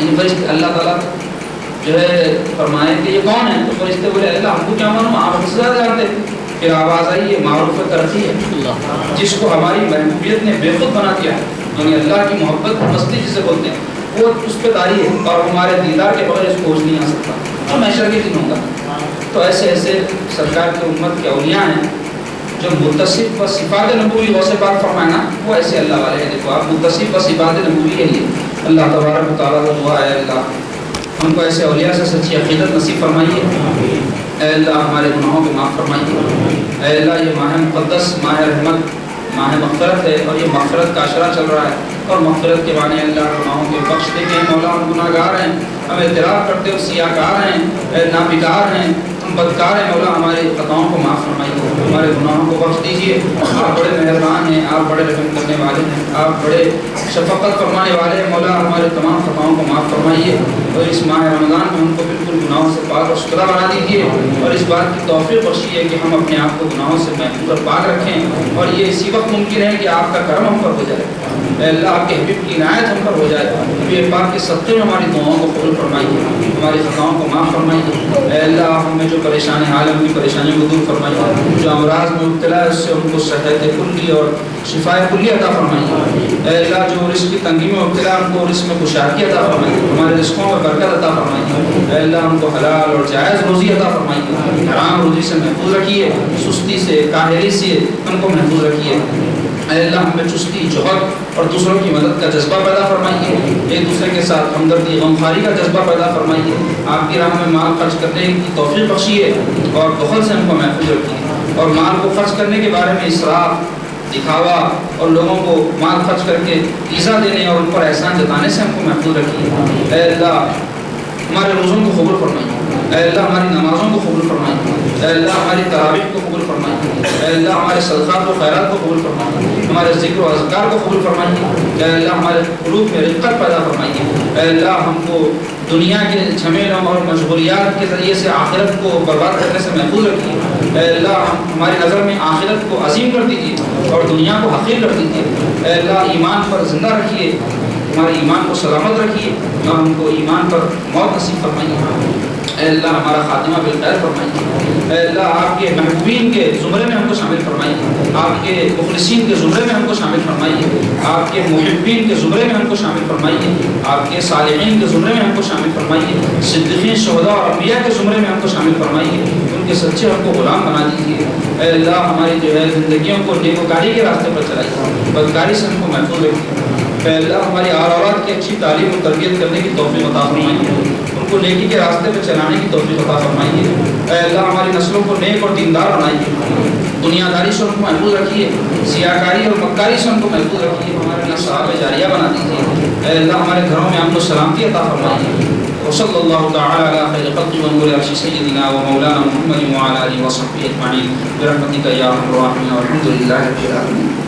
یعنی فرشتے اللہ تعالیٰ جو ہے فرمائے کہ یہ کون ہے؟ تو فرشتے بولے اللہ ہم کو کیا معلوم، آپ ہم سے زیادہ جانتے. پھر آواز آئی یہ معروف ترقی ہے جس کو ہماری محبوبیت نے بے خود بنا دیا ہے. یعنی اللہ کی محبت مستی جسے بولتے ہیں وہ اس پہ طاری ہے اور ہمارے دیدار کے بغیر اس کو کچھ نہیں آ سکتا. تو محشر کے دن ہوگا. تو ایسے ایسے سرکار کی امت کے اولیاء ہیں جو متصف و صفات نبوی غوث پاک فرمانا وہ ایسے اللہ والے ہیں. دیکھو آپ متصف و صفات نبوی ہے یہ اللہ تبارک و تعالیٰ کا دعا ہے اللہ ہم کو ایسے اولیاء سے سچی عقیدت نصیب فرمائیے. اے اللہ ہمارے گناہوں کو معاف فرمائیے. اے اللہ یہ ماہ مقدس ماہ رحمت ماہ مغفرت ہے اور یہ مغفرت کا عشرہ چل رہا ہے اور مغفرت کے معنی اللہ گناہوں کے بخش دے کے مولا ہم گناہ گار ہیں، ہم اعتراف کرتے ہو سیاہ کار ہیں، نابکار ہیں، ہم بدکار ہیں. مولا ہمارے خطاؤں کو معاف فرمائیے، ہمارے گناہوں کو بخش دیجیے. آپ بڑے مہربان ہیں، آپ بڑے رحم کرنے والے ہیں، آپ بڑے شفقت فرمانے والے ہیں. مولا ہمارے تمام خطاؤں کو معاف فرمائیے اور اس ماہ رمضان میں ہم کو بالکل گناہوں سے پاک اور ستھرا بنا دیجیے اور اس بات کی توفیق بخشیے کہ ہم اپنے آپ کو گناہوں سے محفوظ اور پاک رکھیں. اور یہ اسی وقت ممکن ہے کہ آپ کا کرم ہم پر ہو جائے. اے اللہ آپ کے حبیب کی عنایت ہم پر ہو جائے. حبیب پاک کے صدقے میں ہماری دعاؤں کو قبول فرمائیے، ہماری خطاؤں کو معاف فرمائیے. اے اللہ ہمیں جو پریشان حال ان کی پریشانیوں کو دور فرمائیے، جو امراض میں مبتلا ہے اس سے ان کو صحت کلی اور شفاء کلی عطا فرمائیے. اے اللہ جو رزق کی تنگی میں مبتلا ان کو رزق میں خوشحالی عطا فرمائیے، ہمارے رزقوں میں برکت عطا فرمائیے. اے اللہ ہم کو حلال اور جائز روزی عطا فرمائیے، حرام روزی سے محفوظ رکھیے، سستی سے کاہلی سے ان کو محفوظ رکھیے. اے اللہ ہمیں چستی جوہر اور دوسروں کی مدد کا جذبہ پیدا فرمائیے، ایک دوسرے کے ساتھ ہمدردی غمخواری کا جذبہ پیدا فرمائیے. آپ کی راہ میں مال خرچ کرنے کی توفیق بخشیے اور بخل سے ہم کو محفوظ رکھیے. اور مال کو خرچ کرنے کے بارے میں اسراف دکھاوا اور لوگوں کو مال خرچ کر کے ایزا دینے اور ان پر احسان جتانے سے ہم کو محفوظ رکھیے. اے اللہ ہمارے روزوں کو قبول فرمائیے. اے اللہ ہماری نمازوں کو قبول فرمائیے. اے اللہ ہماری تراویح کو قبول فرمائیے. اے اللہ ہمارے صدقات و خیرات کو قبول فرمائیے، ہمارے ذکر و اذکار کو قبول فرمائیے. اے اللہ ہمارے قلوب میں رقت پیدا فرمائیے. اے اللہ ہم کو دنیا کے جھمیلوں اور مشغولیات کے ذریعے سے آخرت کو برباد کرنے سے محفوظ رکھیے. اے اللہ ہماری نظر میں آخرت کو عظیم کر دیجیے اور دنیا کو حقیر کر دیجیے. اے اللہ ایمان پر زندہ رکھیے، ہمارے ایمان کو سلامت رکھیے اور ہم کو ایمان پر موت نصیب فرمائیے. اے اللہ ہمارا خاتمہ بالخیر فرمائیے، اے اللہ آپ کے محبوبین کے زمرے میں ہم کو شامل فرمائیے، آپ کے مخلصین کے زمرے میں ہم کو شامل فرمائیے، آپ کے محبین کے زمرے میں ہم کو شامل فرمائیے، آپ کے صالحین کے زمرے میں ہم کو شامل فرمائیے، صدیقین شہداء اور انبیاء کے زمرے میں ہم کو شامل فرمائیے، ان کے سچے ہم کو غلام بنا دیجیے۔ اے اللہ ہماری جو ہے زندگیوں کو نیکوکاری کے راستے پر چلائیے، بدکاری سے ہم کو محفوظ رکھیے۔ اے اللہ ہماری اولاد کی اچھی تعلیم و تربیت کرنے کی توفیق عطا فرمائیے، ان کو نیکی کے راستے پہ چلانے کی توفیق عطا فرمائیے۔ اے اللہ ہماری نسلوں کو نیک اور دیندار بنائیے، دنیا داری سے ان کو محفوظ رکھیے، سیاکاری اور مکاری سے ان کو محفوظ رکھیے، ہمارے لیے صحابہ جاریہ بنا دیجیے۔ اے اللہ ہمارے گھروں میں امن و سلامتی عطا فرمائیے۔ وصلی اللہ تعالی علی خیر خلق ونور عرش سیدنا و مولانا محمد وعلی آلہ وصحبہ اجمعین برحمتک یا ارحم الراحمین والحمد للہ رب العالمین۔